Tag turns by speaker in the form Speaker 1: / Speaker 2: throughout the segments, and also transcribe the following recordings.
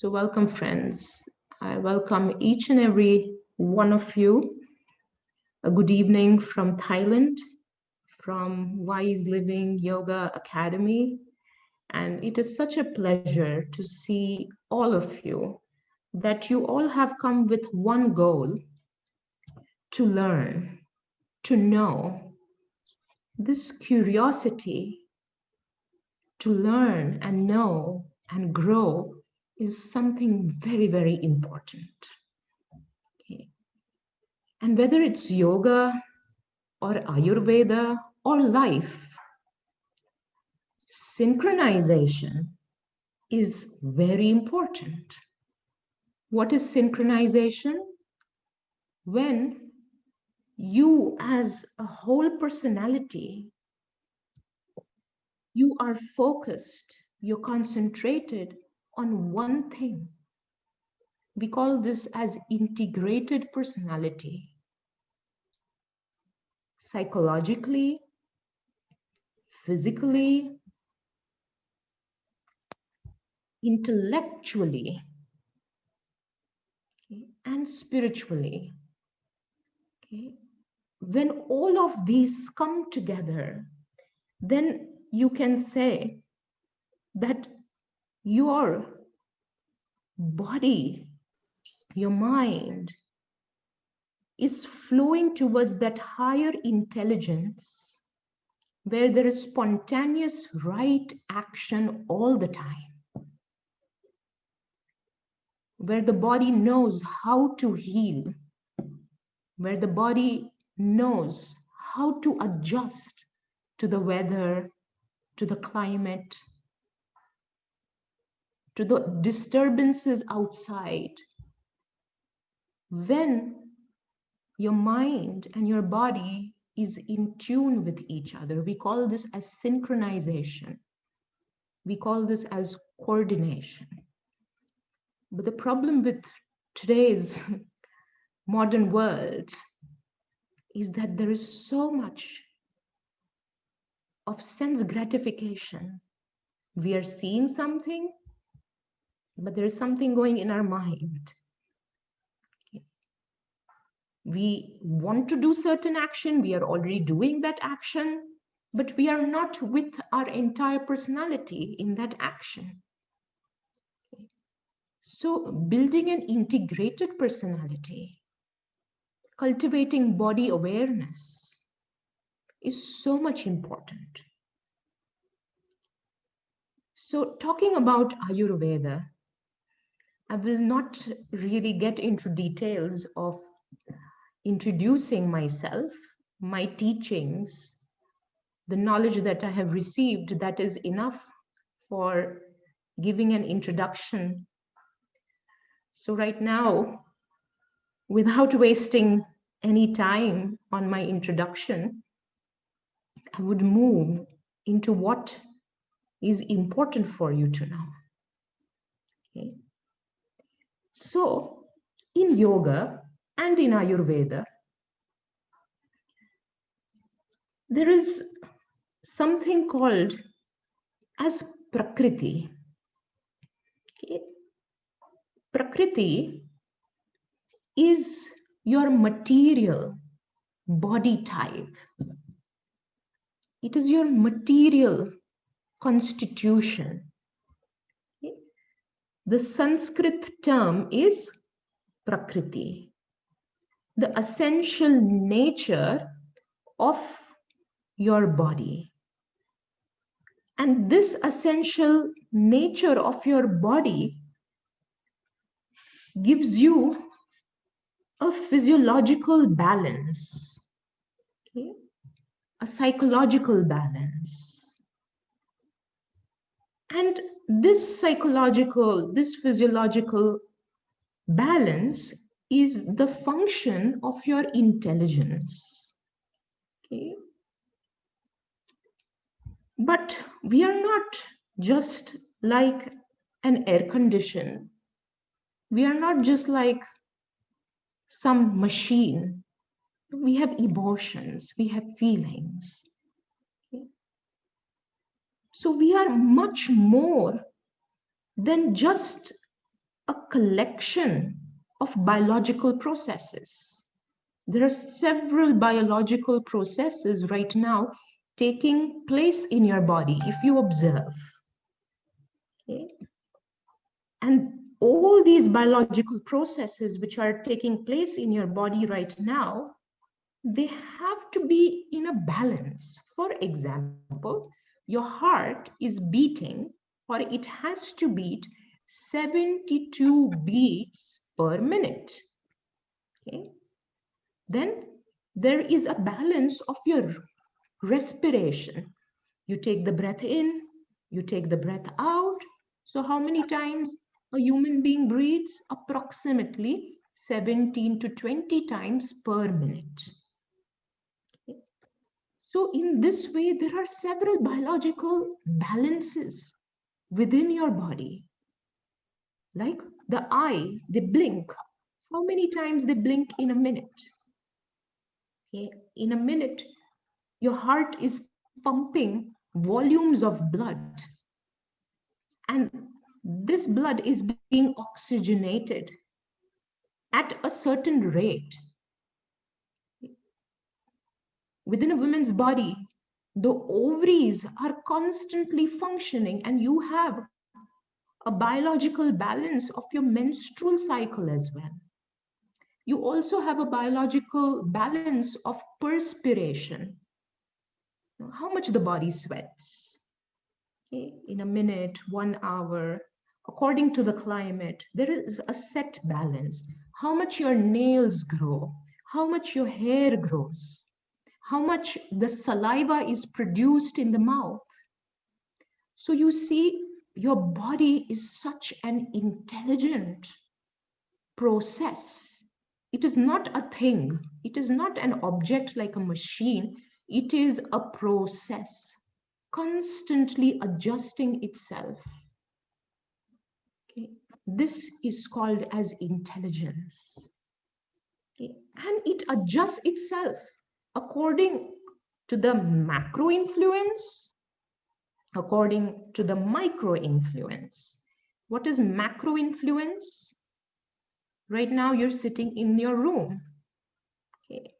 Speaker 1: So welcome, friends. I welcome each and every one of you. A good evening from Thailand, from Wise Living Yoga Academy. And it is such a pleasure to see all of you, that you all have come with one goal: to learn, to know. This curiosity to learn and know and grow is something very, very important. Okay. And whether it's yoga or Ayurveda or life, synchronization is very important. What is synchronization? When you, as a whole personality, you are focused, you're concentrated on one thing. We call this as integrated personality. Psychologically, physically, intellectually, okay, and spiritually. Okay. When all of these come together, then you can say that your body, your mind is flowing towards that higher intelligence where there is spontaneous right action all the time, where the body knows how to heal, where the body knows how to adjust to the weather, to the climate, to the disturbances outside. When your mind and your body is in tune with each other, we call this as synchronization. We call this as coordination. But the problem with today's modern world is that there is so much of sense gratification. We are seeing something, but there is something going in our mind. We want to do certain action, we are already doing that action, but we are not with our entire personality in that action. So building an integrated personality, cultivating body awareness is so much important. So talking about Ayurveda, I will not really get into details of introducing myself, my teachings, the knowledge that I have received. That is enough for giving an introduction. So right now, without wasting any time on my introduction, I would move into what is important for you to know. Okay. So in yoga and in Ayurveda, there is something called as Prakriti. Okay. Prakriti is your material body type. It is your material constitution. Okay. The Sanskrit term is Prakriti, the essential nature of your body. And this essential nature of your body gives you a physiological balance, okay? A psychological balance. And this physiological balance is the function of your intelligence. Okay? But we are not just like an air condition. We are not just like some machine. We have emotions, we have feelings. Okay? So we are much more than just a collection of biological processes. There are several biological processes right now taking place in your body if you observe. Okay? And all these biological processes which are taking place in your body right now, they have to be in a balance. For example, your heart is beating, or it has to beat 72 beats per minute. Okay? Then there is a balance of your respiration. You take the breath in, you take the breath out. So how many times a human being breathes? Approximately 17 to 20 times per minute. So in this way, there are several biological balances within your body. Like the eye, they blink. How many times they blink in a minute? Okay. In a minute, your heart is pumping volumes of blood. And this blood is being oxygenated at a certain rate. Within a woman's body, the ovaries are constantly functioning, and you have a biological balance of your menstrual cycle as well. You also have a biological balance of perspiration, how much the body sweats. Okay? In a minute, 1 hour, according to the climate, there is a set balance. How much your nails grow, how much your hair grows, how much the saliva is produced in the mouth. So you see, your body is such an intelligent process. It is not a thing, it is not an object like a machine, it is a process constantly adjusting itself. Okay. This is called as intelligence. Okay. And it adjusts itself according to the macro influence, according to the micro influence. What is macro influence? Right now you're sitting in your room. Okay.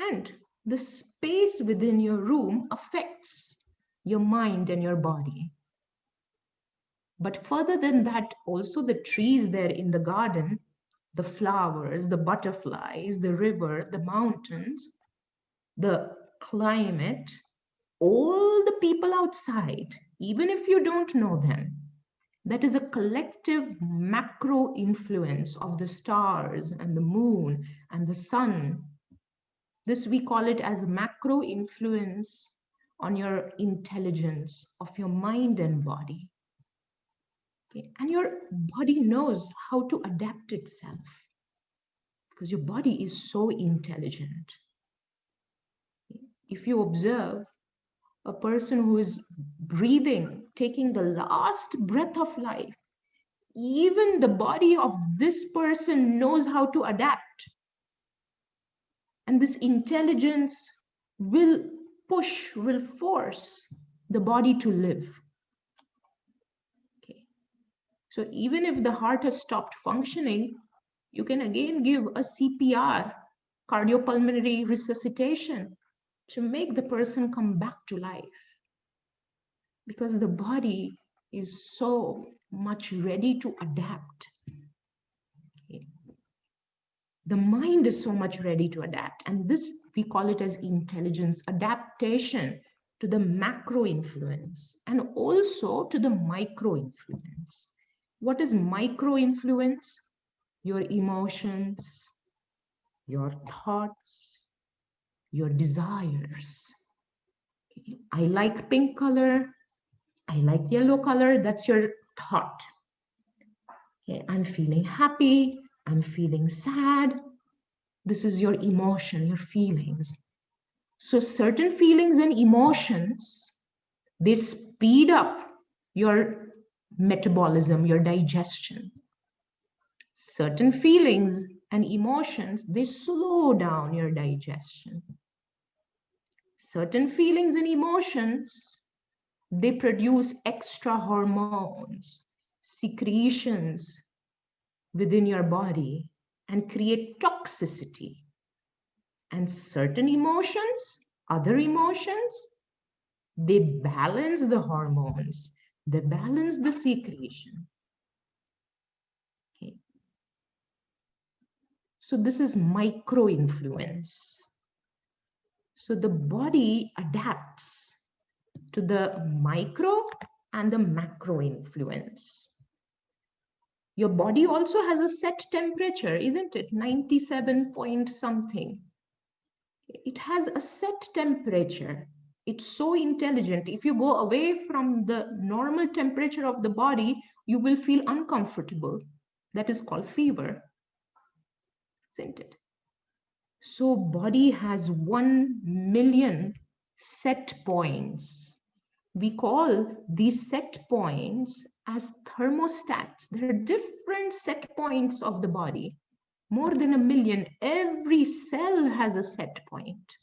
Speaker 1: And the space within your room affects your mind and your body. But further than that, also the trees there in the garden, the flowers, the butterflies, the river, the mountains, the climate, all the people outside, even if you don't know them, that is a collective macro influence of the stars and the moon and the sun. This we call it as macro influence on your intelligence of your mind and body. Okay. And your body knows how to adapt itself because your body is so intelligent. If you observe a person who is breathing, taking the last breath of life, even the body of this person knows how to adapt. And this intelligence will push, will force the body to live. Okay. So even if the heart has stopped functioning, you can again give a CPR, cardiopulmonary resuscitation, to make the person come back to life. Because the body is so much ready to adapt. Okay. The mind is so much ready to adapt. And this, we call it as intelligence, adaptation to the macro influence and also to the micro influence. What is micro influence? Your emotions, your thoughts, your desires. I like pink color. I like yellow color. That's your thought. Okay, I'm feeling happy. I'm feeling sad. This is your emotion, your feelings. So certain feelings and emotions, they speed up your metabolism, your digestion. Certain feelings and emotions, they slow down your digestion. Certain feelings and emotions, they produce extra hormones, secretions, within your body and create toxicity. And certain emotions, other emotions, they balance the hormones, they balance the secretion. Okay. So this is micro influence. So the body adapts to the micro and the macro influence. Your body also has a set temperature, isn't it? 97 point something. It has a set temperature. It's so intelligent. If you go away from the normal temperature of the body, you will feel uncomfortable. That is called fever, isn't it? So body has 1 million set points. We call these set points as thermostats. There are different set points of the body, more than 1 million. Every cell has a set point.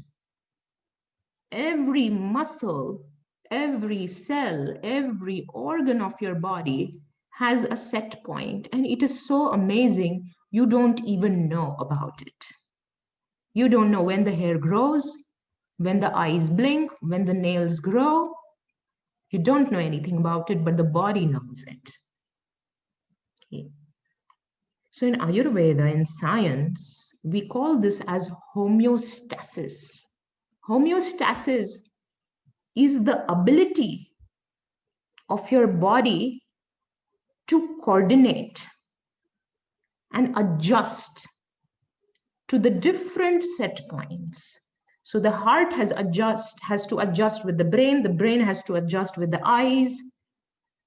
Speaker 1: Every muscle, every cell, every organ of your body has a set point, and it is so amazing, you don't even know about it. You don't know when the hair grows, when the eyes blink, when the nails grow. You don't know anything about it, but the body knows it. Okay. So in Ayurveda, in science, we call this as homeostasis. Homeostasis is the ability of your body to coordinate and adjust to the different set points. So the heart has to adjust with the brain has to adjust with the eyes,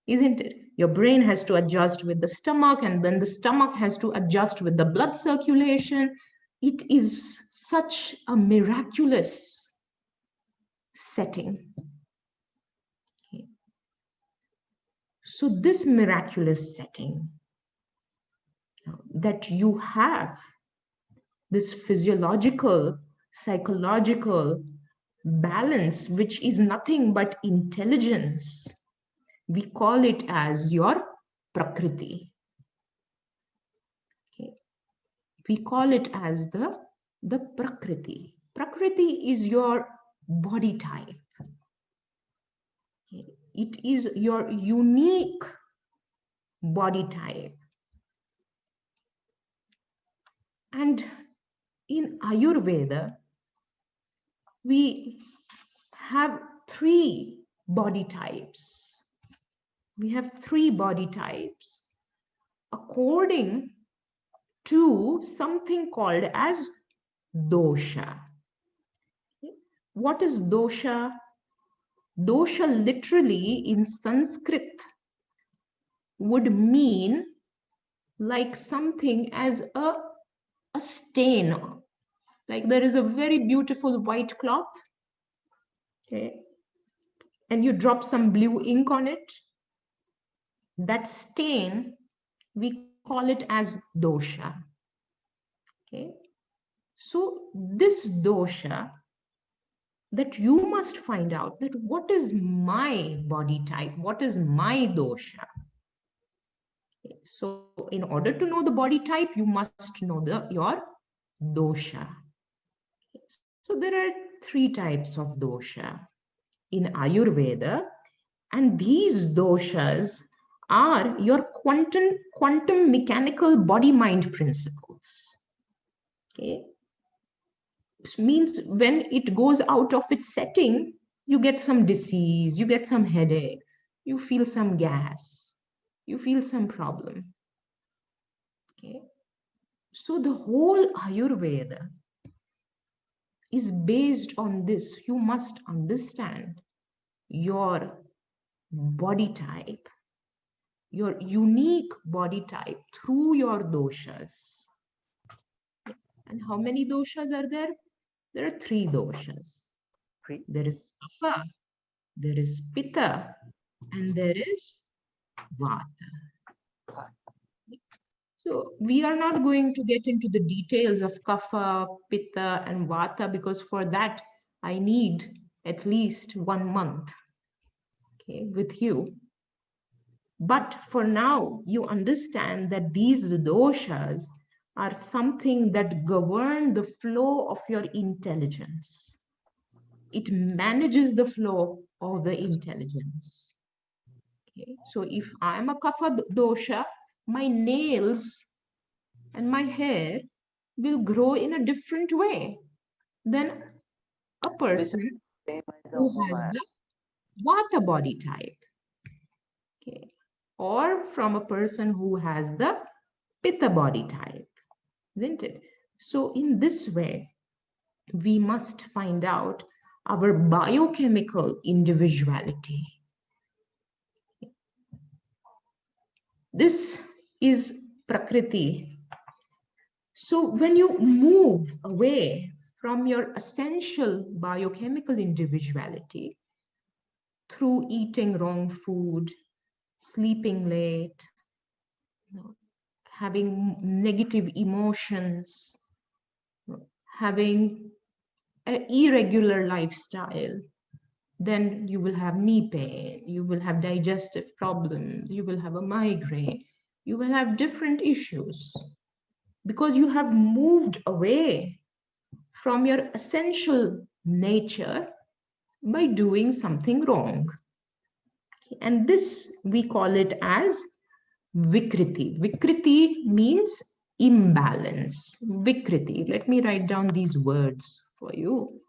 Speaker 1: isn't it? Your brain has to adjust with the stomach, and then the stomach has to adjust with the blood circulation. It is such a miraculous setting. Okay. So this miraculous setting that you have, this physiological, psychological balance, which is nothing but intelligence, we call it as your Prakriti. Okay. We call it as the Prakriti. Prakriti is your body type. Okay. It is your unique body type. And in Ayurveda, we have 3 body types. We have 3 body types according to something called as dosha. What is dosha? Dosha literally in Sanskrit would mean like something as a stain. Like there is a very beautiful white cloth, okay, and you drop some blue ink on it. That stain, we call it as dosha. Okay. So this dosha, that you must find out that what is my body type, what is my dosha. Okay. So in order to know the body type, you must know your dosha. Okay. So there are 3 types of dosha in Ayurveda, and these doshas are your quantum mechanical body-mind principles. Okay. It means when it goes out of its setting, you get some disease, you get some headache, you feel some gas, you feel some problem. Okay. So the whole Ayurveda is based on this. You must understand your body type, your unique body type through your doshas. And how many doshas are there? There are 3 doshas. There is Kapha, there is Pitta, and there is Vata. So we are not going to get into the details of Kapha, Pitta, and Vata, because for that I need at least 1 month, okay, with you. But for now, you understand that these doshas are something that govern the flow of your intelligence. It manages the flow of the intelligence. Okay? So if I'm a kapha dosha, my nails and my hair will grow in a different way than a person who has the vata body type. Okay. Or from a person who has the pitta body type, isn't it? So in this way, we must find out our biochemical individuality. This is Prakriti. So when you move away from your essential biochemical individuality through eating wrong food, sleeping late, having negative emotions, having an irregular lifestyle, then you will have knee pain, you will have digestive problems, you will have a migraine, you will have different issues because you have moved away from your essential nature by doing something wrong. And this we call it as Vikriti. Vikriti means imbalance. Vikriti. Let me write down these words for you.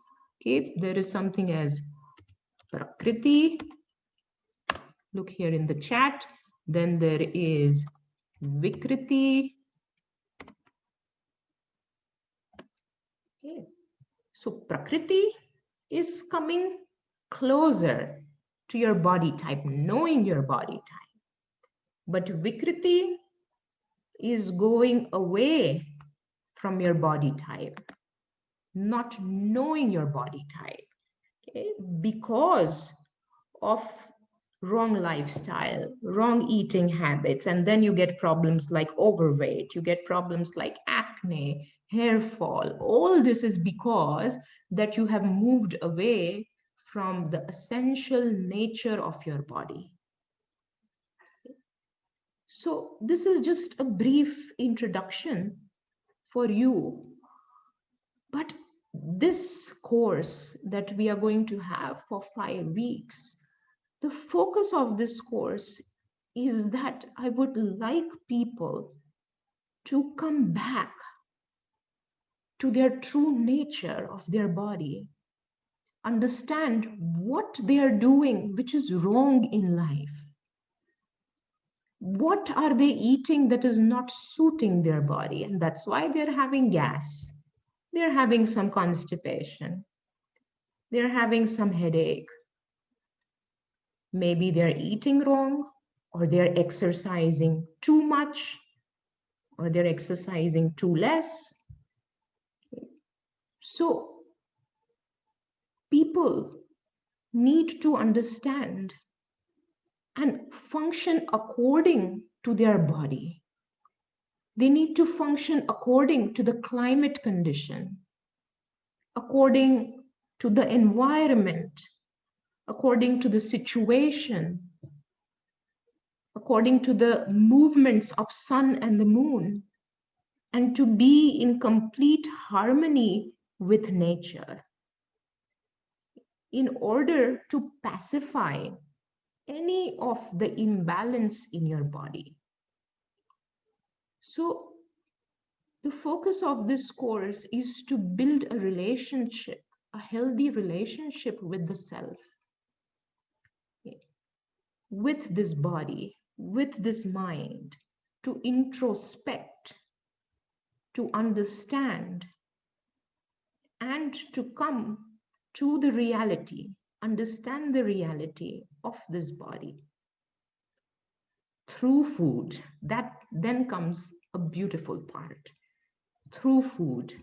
Speaker 1: Okay, there is something as Prakriti. Look here in the chat. Then there is Vikriti. Okay. So Prakriti is coming closer to your body type, knowing your body type. But Vikriti is going away from your body type, not knowing your body type, okay? Because of wrong lifestyle, wrong eating habits, and then you get problems like overweight, you get problems like acne, hair fall. All this is because that you have moved away from the essential nature of your body. So this is just a brief introduction for you. But this course that we are going to have for 5 weeks, the focus of this course is that I would like people to come back to their true nature of their body, understand what they are doing which is wrong in life. What are they eating that is not suiting their body? And that's why they're having gas. They're having some constipation. They're having some headache. Maybe they're eating wrong, or they're exercising too much, or they're exercising too less. So people need to understand and function according to their body. They need to function according to the climate condition, according to the environment, according to the situation, according to the movements of sun and the moon, and to be in complete harmony with nature in order to pacify any of the imbalance in your body. So the focus of this course is to build a relationship, a healthy relationship with the self, with this body, with this mind, to introspect, to understand, and to come to the reality, understand the reality of this body through food. That then comes a beautiful part. Through food.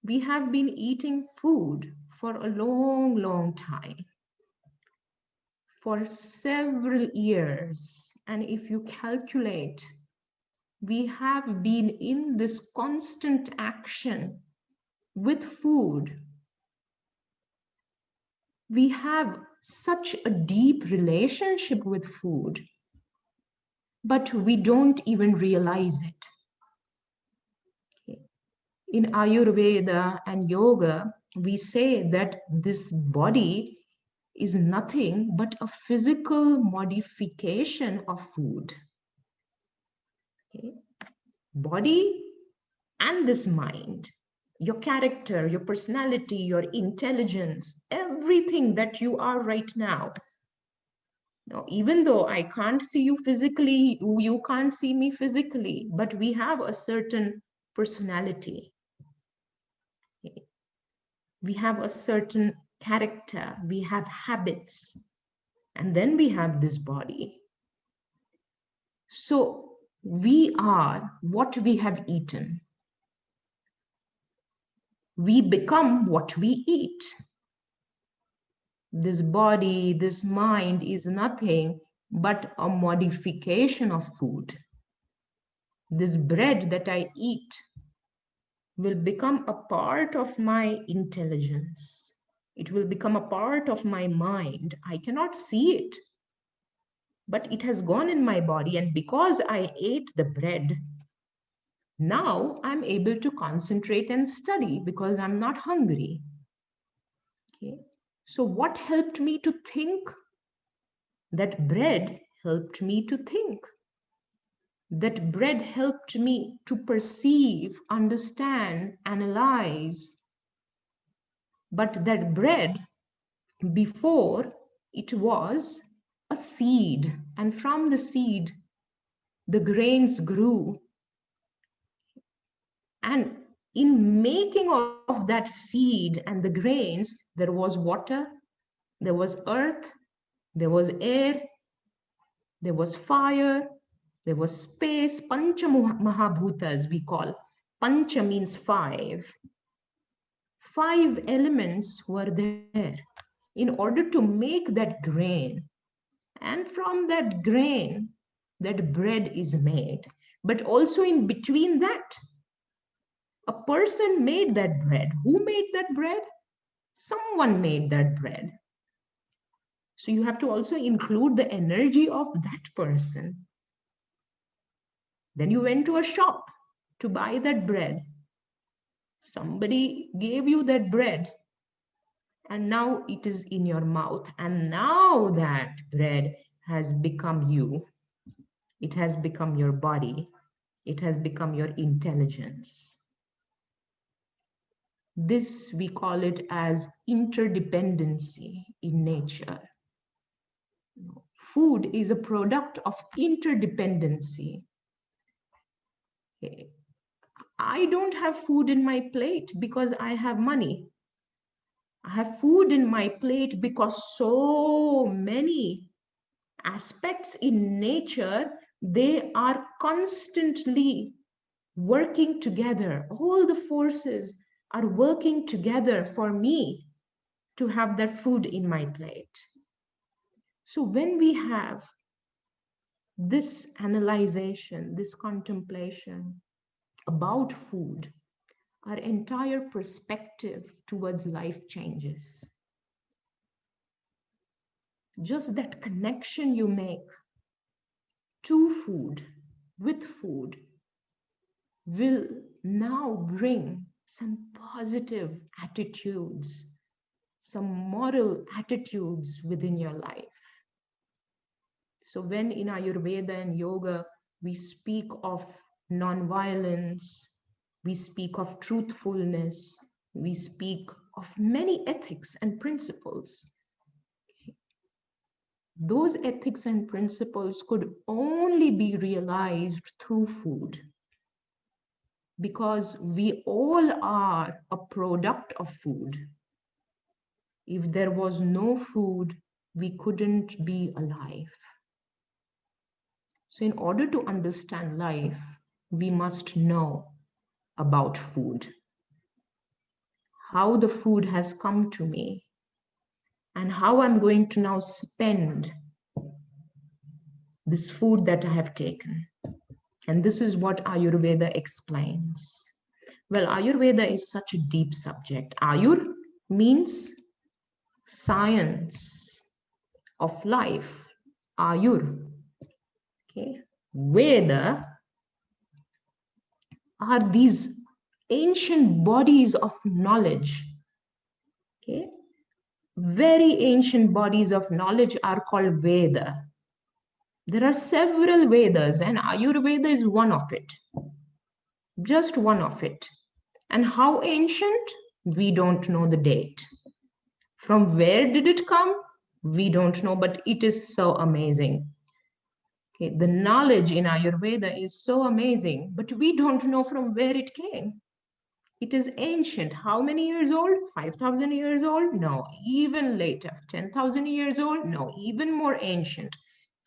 Speaker 1: We have been eating food for a long, long time, for several years. And if you calculate, we have been in this constant action with food. We have such a deep relationship with food but we don't even realize it. Okay. In Ayurveda and yoga, we say that this body is nothing but a physical modification of food. Okay. Body and this mind, your character, your personality, your intelligence, everything that you are right now. Now, even though I can't see you physically, you can't see me physically, but we have a certain personality. We have a certain character, we have habits, and then we have this body. So we are what we have eaten. We become what we eat. This body, this mind is nothing but a modification of food. This bread that I eat will become a part of my intelligence. It will become a part of my mind. I cannot see it, but it has gone in my body. And because I ate the bread, now I'm able to concentrate and study because I'm not hungry. Okay. So what helped me to think? That bread helped me to think. That bread helped me to perceive, understand, analyze. But that bread, before, it was a seed. And from the seed, the grains grew. And in making of that seed and the grains, there was water, there was earth, there was air, there was fire, there was space. Pancha Mahabhutas we call. Pancha means five. Five elements were there in order to make that grain. And from that grain, that bread is made. But also in between that, a person made that bread. Who made that bread? Someone made that bread. So you have to also include the energy of that person. Then you went to a shop to buy that bread. Somebody gave you that bread, and now it is in your mouth. And now that bread has become you. It has become your body. It has become your intelligence. This we call it as interdependency in nature. Food is a product of interdependency. I don't have food in my plate because I have money. I have food in my plate because so many aspects in nature, they are constantly working together. All the forces are working together for me to have that food in my plate. So when we have this analyzation, this contemplation about food, our entire perspective towards life changes. Just that connection you make to food, with food, will now bring some positive attitudes, some moral attitudes within your life. So when in Ayurveda and yoga, we speak of non-violence, we speak of truthfulness, we speak of many ethics and principles. Those ethics and principles could only be realized through food, because we all are a product of food. If there was no food, we couldn't be alive. So in order to understand life, we must know about food, how the food has come to me, and how I'm going to now spend this food that I have taken. And this is what Ayurveda explains. Well, Ayurveda is such a deep subject. Ayur means science of life. Ayur. Okay. Veda are these ancient bodies of knowledge. Okay, very ancient bodies of knowledge are called Veda. There are several Vedas, and Ayurveda is one of it, just one of it. And how ancient? We don't know the date. From where did it come? We don't know, but it is so amazing. Okay, the knowledge in Ayurveda is so amazing, but we don't know from where it came. It is ancient. How many years old? 5,000 years old? No, even later. 10,000 years old? No, even more ancient.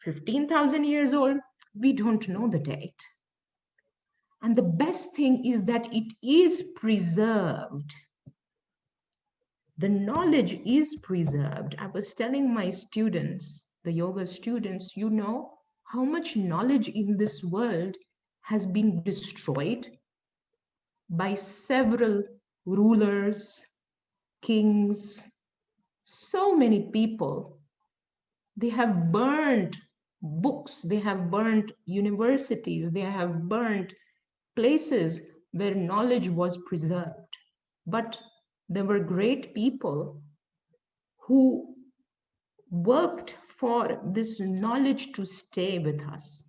Speaker 1: 15,000 years old? We don't know the date. And the best thing is that it is preserved. The knowledge is preserved. I was telling my students, the yoga students, you know how much knowledge in this world has been destroyed by several rulers, kings, so many people. They have burned books, they have burned universities, they have burned places where knowledge was preserved. But there were great people who worked for this knowledge to stay with us.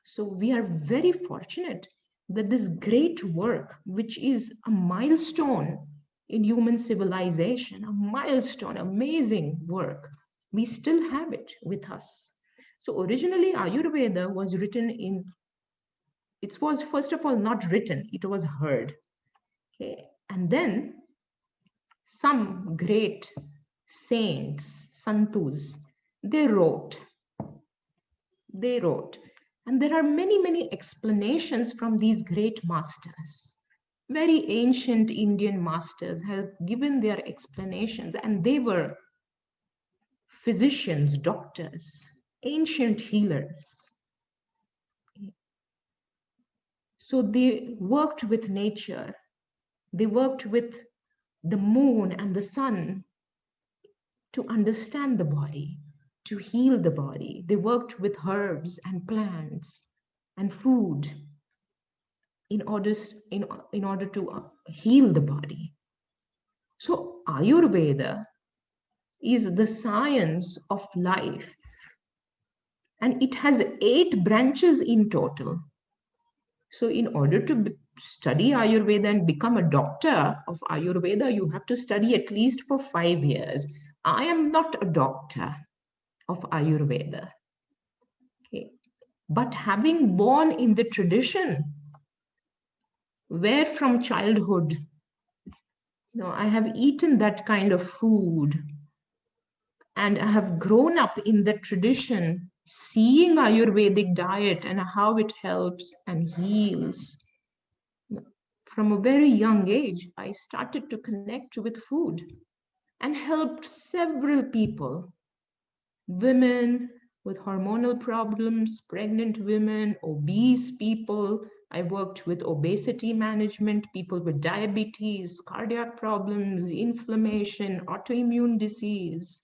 Speaker 1: So we are very fortunate that this great work, which is a milestone in human civilization, a milestone, amazing work, we still have it with us. So originally Ayurveda was written in, it was first of all not written, it was heard. Okay, and then some great saints, santus, they wrote. They wrote. And there are many, many explanations from these great masters. Very ancient Indian masters have given their explanations, and they were physicians, doctors, ancient healers. So they worked with nature. They worked with the moon and the sun to understand the body, to heal the body. They worked with herbs and plants and food in order to heal the body. So Ayurveda is the science of life, and it has 8 branches in total. So in order to study Ayurveda and become a doctor of Ayurveda, you have to study at least for 5 years. I am not a doctor of Ayurveda. Okay. But having born in the tradition, where from childhood, I have eaten that kind of food, and I have grown up in the tradition, seeing Ayurvedic diet and how it helps and heals. From a very young age, I started to connect with food and helped several people, women with hormonal problems, pregnant women, obese people. I worked with obesity management, people with diabetes, cardiac problems, inflammation, autoimmune disease,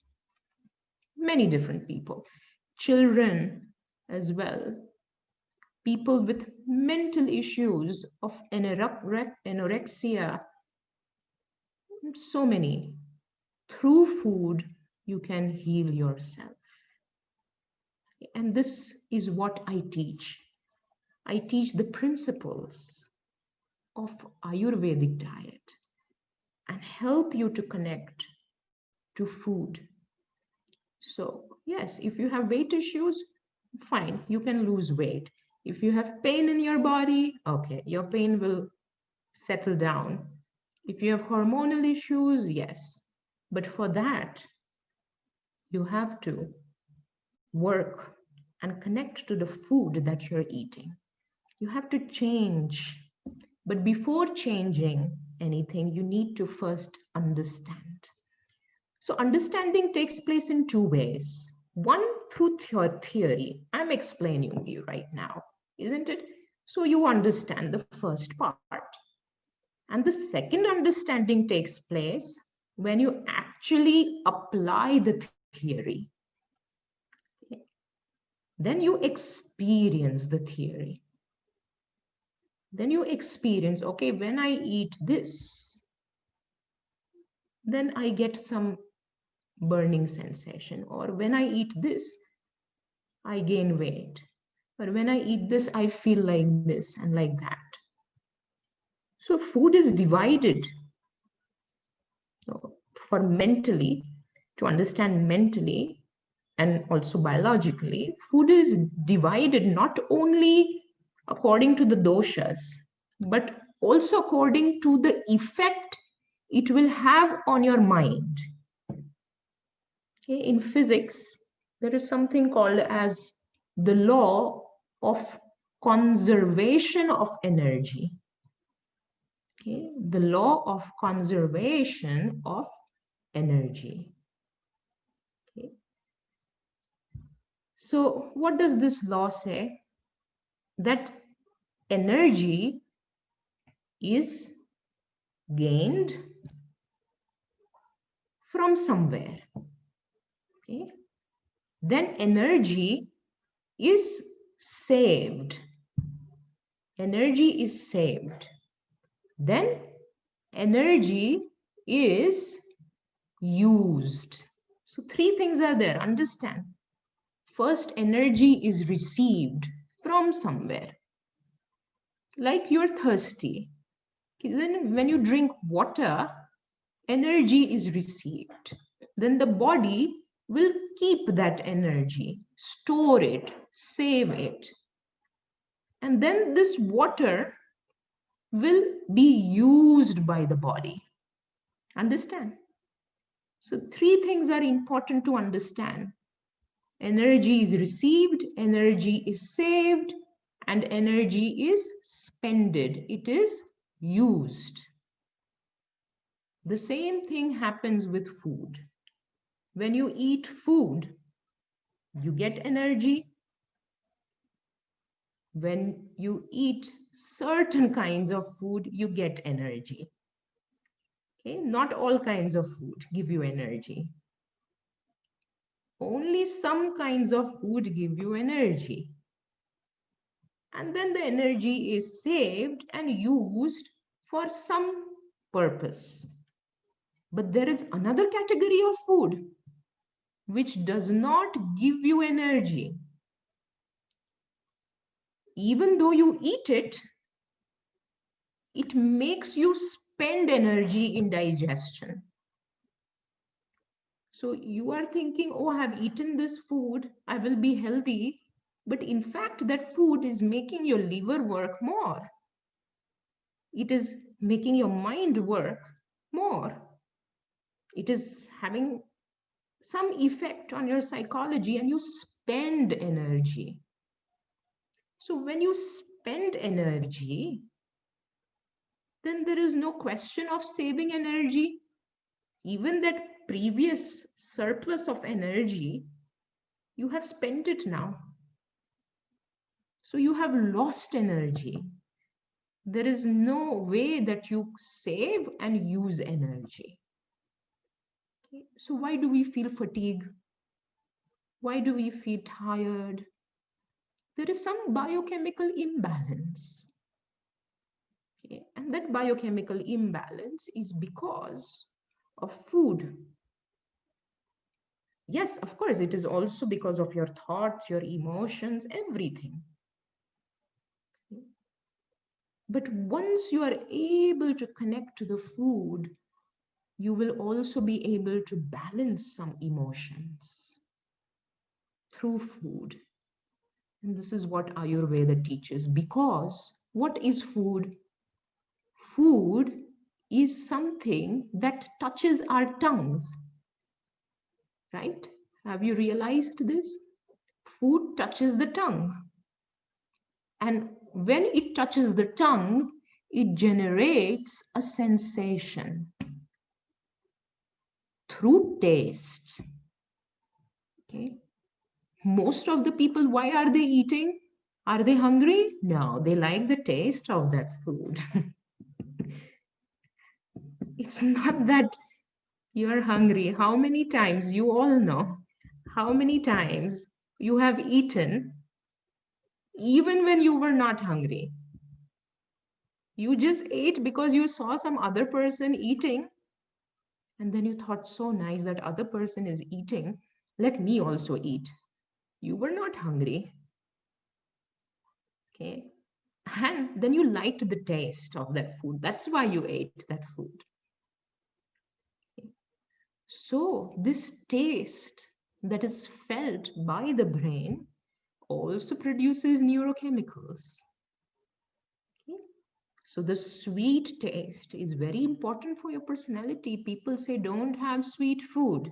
Speaker 1: many different people, children as well, people with mental issues of anorexia, so many. Through food, you can heal yourself. And this is what I teach. I teach the principles of Ayurvedic diet and help you to connect to food. So, yes, if you have weight issues, fine, you can lose weight. If you have pain in your body, okay, your pain will settle down. If you have hormonal issues, yes. But for that, you have to work and connect to the food that you're eating. You have to change. But before changing anything, you need to first understand. So understanding takes place in 2 ways. One, through theory. I'm explaining you right now, isn't it? So you understand the first part. And the second understanding takes place when you actually apply the theory. Then you experience the theory. Then you experience, okay, when I eat this, then I get some burning sensation. Or when I eat this, I gain weight. Or when I eat this, I feel like this and like that. So food is divided. So for mentally, to understand mentally and also biologically, food is divided not only according to the doshas, but also according to the effect it will have on your mind. Okay, in physics, there is something called as the law of conservation of energy. Okay, the law of conservation of energy. Okay. So what does this law say? That energy is gained from somewhere. Okay. Then energy is saved. Energy is saved. Then energy is used. So three things are there. Understand. First, energy is received from somewhere. Like you're thirsty. Then when you drink water, energy is received. Then the body will keep that energy, store it, save it. And then this water will be used by the body. Understand? So three things are important to understand. Energy is received, energy is saved, and energy is spended. It is used. The same thing happens with food. When you eat food, you get energy. When you eat certain kinds of food, you get energy. Okay? Not all kinds of food give you energy. Only some kinds of food give you energy. And then the energy is saved and used for some purpose. But there is another category of food which does not give you energy. Even though you eat it, it makes you spend energy in digestion. So you are thinking, oh, I have eaten this food, I will be healthy. But in fact, that food is making your liver work more. It is making your mind work more. It is having some effect on your psychology, and you spend energy. So when you spend energy, then there is no question of saving energy. Even that previous surplus of energy, you have spent it now. So you have lost energy. There is no way that you save and use energy. Okay. So why do we feel fatigue? Why do we feel tired? There is some biochemical imbalance. Okay. And that biochemical imbalance is because of food. Yes, of course, it is also because of your thoughts, your emotions, everything. But once you are able to connect to the food, you will also be able to balance some emotions through food. And this is what Ayurveda teaches. Because what is food? Food is something that touches our tongue. Right? Have you realized this? Food touches the tongue. And when it touches the tongue, it generates a sensation through taste. Okay. Most of the people, why are they eating? Are they hungry? No, they like the taste of that food. It's not that you're hungry. How many times, you all know, how many times you have eaten even when you were not hungry. You just ate because you saw some other person eating, and then you thought, so nice that other person is eating. Let me also eat. You were not hungry. Okay. And then you liked the taste of that food. That's why you ate that food. So, this taste that is felt by the brain also produces neurochemicals. Okay. So, the sweet taste is very important for your personality. People say, don't have sweet food.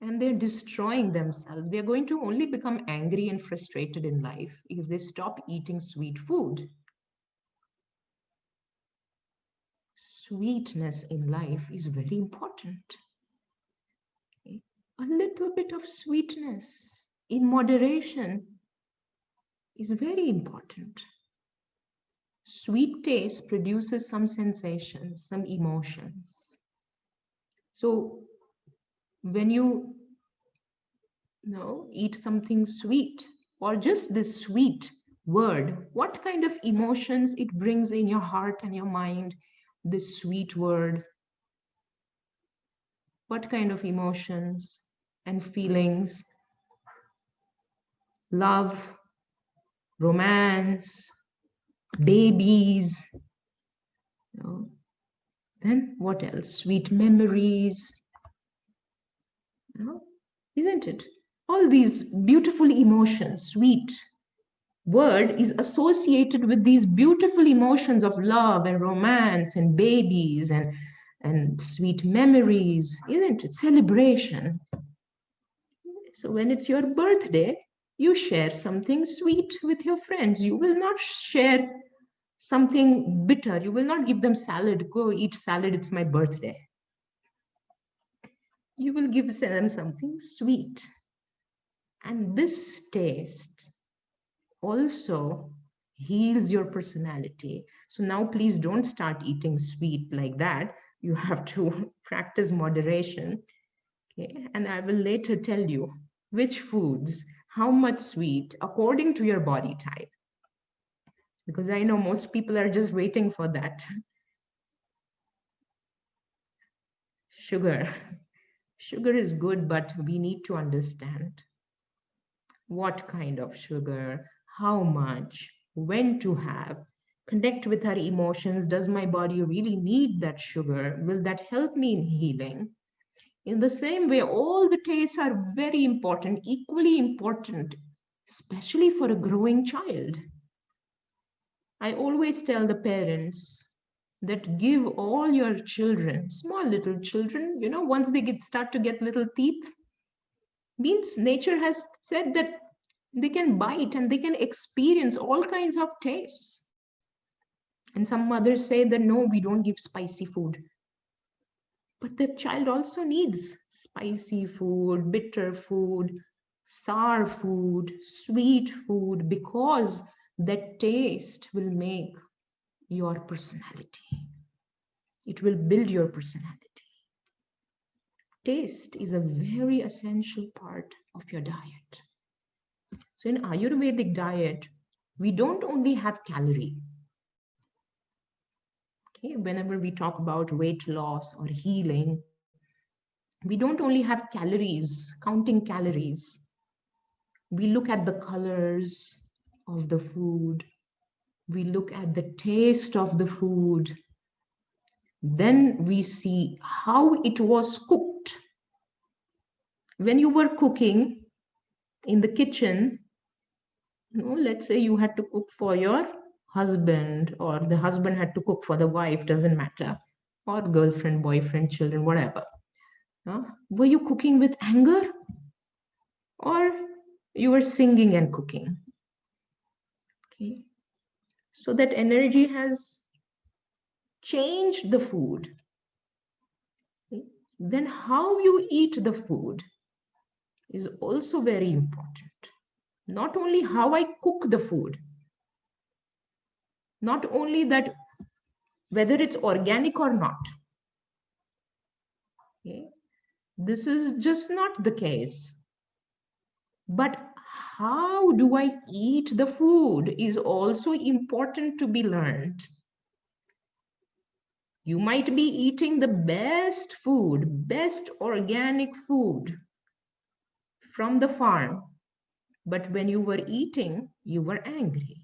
Speaker 1: And they're destroying themselves. They're going to only become angry and frustrated in life if they stop eating sweet food. Sweetness in life is very important. Okay? A little bit of sweetness in moderation is very important. Sweet taste produces some sensations, some emotions. So when you eat something sweet, or just this sweet word, what kind of emotions it brings in your heart and your mind, this sweet word? What kind of emotions and feelings? Love, romance, babies, you know. Then what else? Sweet memories, you know, isn't it? All these beautiful emotions, sweet word is associated with these beautiful emotions of love and romance and babies and sweet memories, isn't it? Celebration. So when it's your birthday, you share something sweet with your friends. You will not share something bitter. You will not give them salad. Go eat salad, it's my birthday. You will give them something sweet. And this taste also heals your personality. So now please don't start eating sweet like that. You have to practice moderation. Okay? And I will later tell you which foods, how much sweet according to your body type. Because I know most people are just waiting for that. Sugar. Sugar is good, but we need to understand what kind of sugar, how much, when to have, connect with our emotions. Does my body really need that sugar? Will that help me in healing? In the same way, all the tastes are very important, equally important, especially for a growing child. I always tell the parents that give all your children, small little children, once they start to get little teeth, means nature has said that they can bite and they can experience all kinds of tastes. And some mothers say that no, we don't give spicy food. But the child also needs spicy food, bitter food, sour food, sweet food, because that taste will make your personality. It will build your personality. Taste is a very essential part of your diet. So in Ayurvedic diet, we don't only have calorie. Okay, whenever we talk about weight loss or healing, we don't only have calories, counting calories. We look at the colors of the food. We look at the taste of the food. Then we see how it was cooked. When you were cooking in the kitchen, let's say you had to cook for your husband, or the husband had to cook for the wife, doesn't matter, or girlfriend, boyfriend, children, whatever. Were you cooking with anger, or you were singing and cooking? Okay. So that energy has changed the food. Okay. Then how you eat the food is also very important. Not only how I cook the food, not only that whether it's organic or not. Okay. This is just not the case. But how do I eat the food is also important to be learned. You might be eating the best food, best organic food from the farm, but when you were eating, you were angry.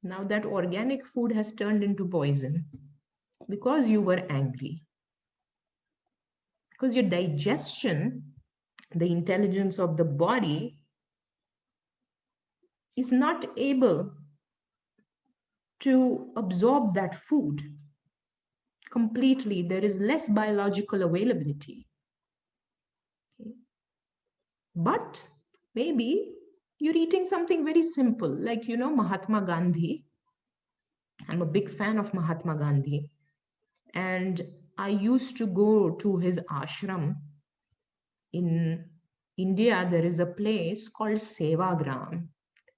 Speaker 1: Now that organic food has turned into poison because you were angry. Because your digestion, the intelligence of the body, is not able to absorb that food completely. There is less biological availability. Okay. But maybe you're eating something very simple, like, Mahatma Gandhi. I'm a big fan of Mahatma Gandhi. And I used to go to his ashram. In India, there is a place called Sevagram.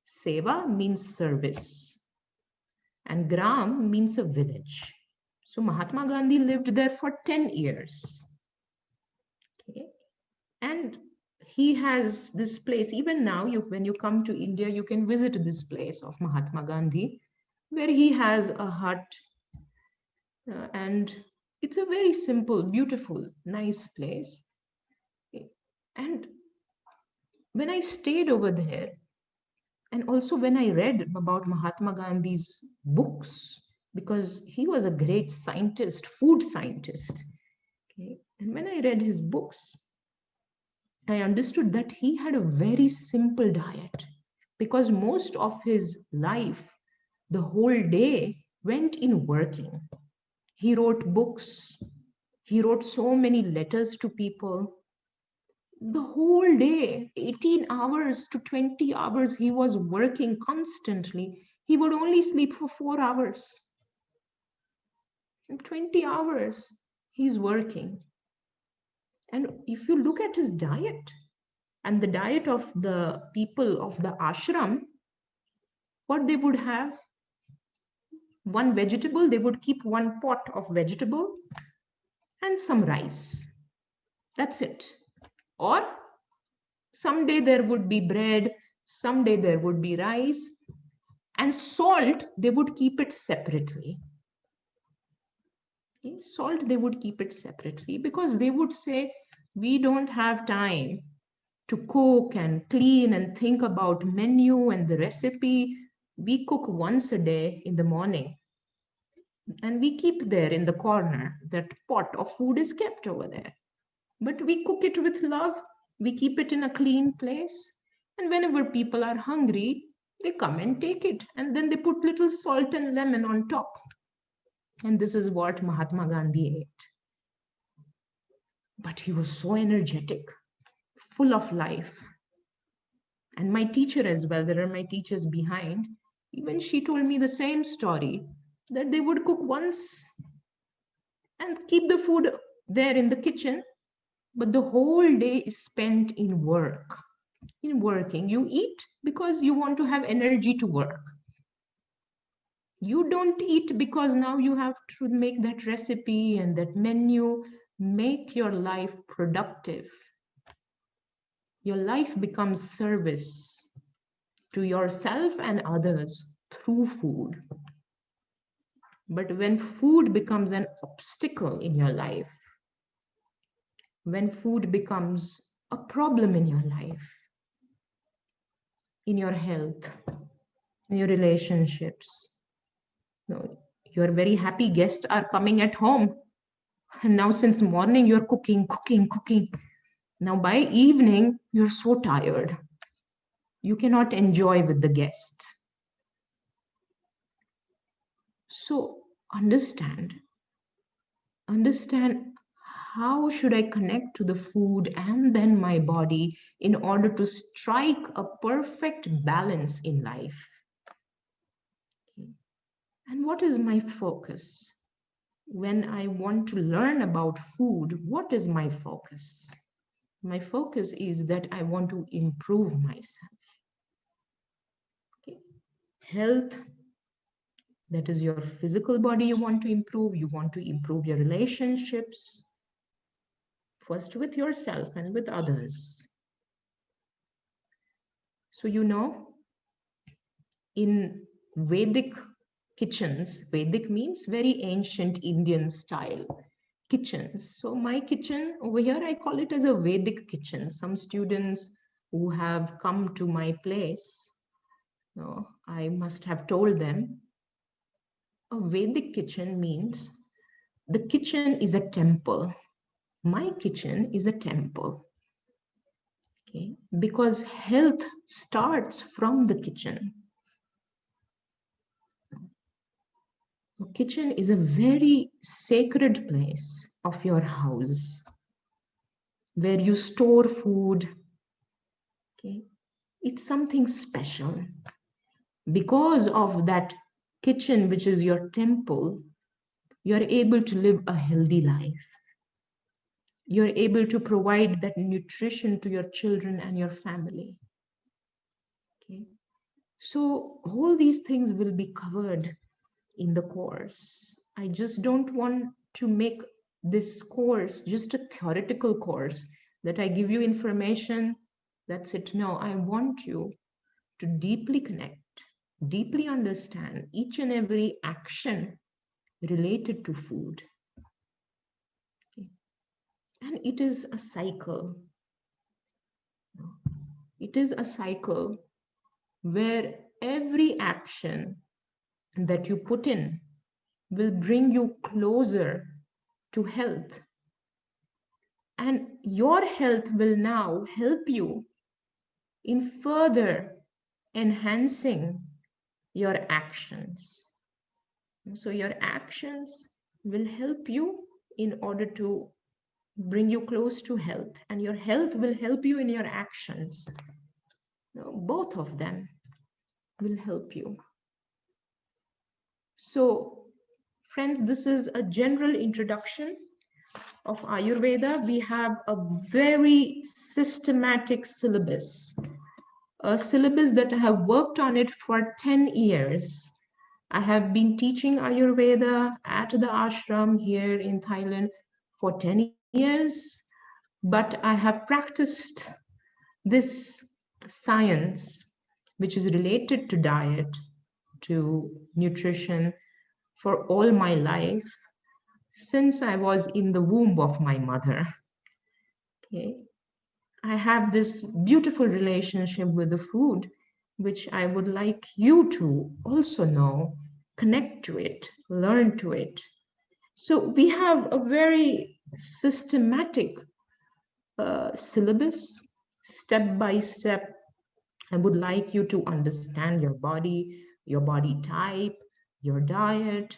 Speaker 1: Seva means service, and Gram means a village. So Mahatma Gandhi lived there for 10 years. Okay. And he has this place. Even now, when you come to India, you can visit this place of Mahatma Gandhi, where he has a hut. And it's a very simple, beautiful, nice place. Okay. And when I stayed over there, and also when I read about Mahatma Gandhi's books, because he was a great scientist, food scientist. Okay. And when I read his books, I understood that he had a very simple diet because most of his life, the whole day, went in working. He wrote books, he wrote so many letters to people. The whole day, 18 hours to 20 hours, he was working constantly. He would only sleep for 4 hours. In 20 hours, he's working. And if you look at his diet and the diet of the people of the ashram, what they would have, one vegetable, they would keep one pot of vegetable and some rice. That's it. Or someday there would be bread, someday there would be rice, and salt, they would keep it separately. Okay? Salt, they would keep it separately because they would say, we don't have time to cook and clean and think about menu and the recipe. We cook once a day in the morning and we keep there in the corner. That pot of food is kept over there. But we cook it with love. We keep it in a clean place. And whenever people are hungry, they come and take it. And then they put little salt and lemon on top. And this is what Mahatma Gandhi ate. But he was so energetic, full of life. And my teacher as well, there are my teachers behind. Even she told me the same story, that they would cook once and keep the food there in the kitchen, but the whole day is spent in work, in working. You eat because you want to have energy to work. You don't eat because now you have to make that recipe and that menu, make your life productive. Your life becomes service to yourself and others through food. But when food becomes an obstacle in your life, when food becomes a problem in your life, in your health, in your relationships, your very happy guests are coming at home. And now since morning, you're cooking. Now by evening, you're so tired. You cannot enjoy with the guest. So understand how should I connect to the food and then my body in order to strike a perfect balance in life. Okay. And what is my focus? When I want to learn about food, what is my focus? My focus is that I want to improve myself. Okay. Health, that is your physical body you want to improve. You want to improve your relationships, first with yourself and with others. So, in Vedic kitchens, Vedic means very ancient Indian style kitchens. So my kitchen over here, I call it as a Vedic kitchen. Some students who have come to my place, I must have told them a Vedic kitchen means the kitchen is a temple. My kitchen is a temple. Okay? Because health starts from the kitchen. The kitchen is a very sacred place of your house where you store food. Okay? It's something special. Because of that kitchen, which is your temple, you're able to live a healthy life. You're able to provide that nutrition to your children and your family. Okay? So all these things will be covered in the course. I just don't want to make this course just a theoretical course that I give you information, that's it. No, I want you to deeply connect, deeply understand each and every action related to food. Okay. And it is a cycle. It is a cycle where every action that you put in will bring you closer to health. And your health will now help you in further enhancing your actions. So your actions will help you in order to bring you close to health, and your health will help you in your actions. Both of them will help you. So, friends, this is a general introduction of Ayurveda. We have a very systematic syllabus, a syllabus that I have worked on it for 10 years. I have been teaching Ayurveda at the ashram here in Thailand for 10 years, but I have practiced this science, which is related to diet, to nutrition, for all my life since I was in the womb of my mother. Okay. I have this beautiful relationship with the food, which I would like you to also know, connect to it, learn to it. So we have a very systematic syllabus, step by step. I would like you to understand your body type, your diet,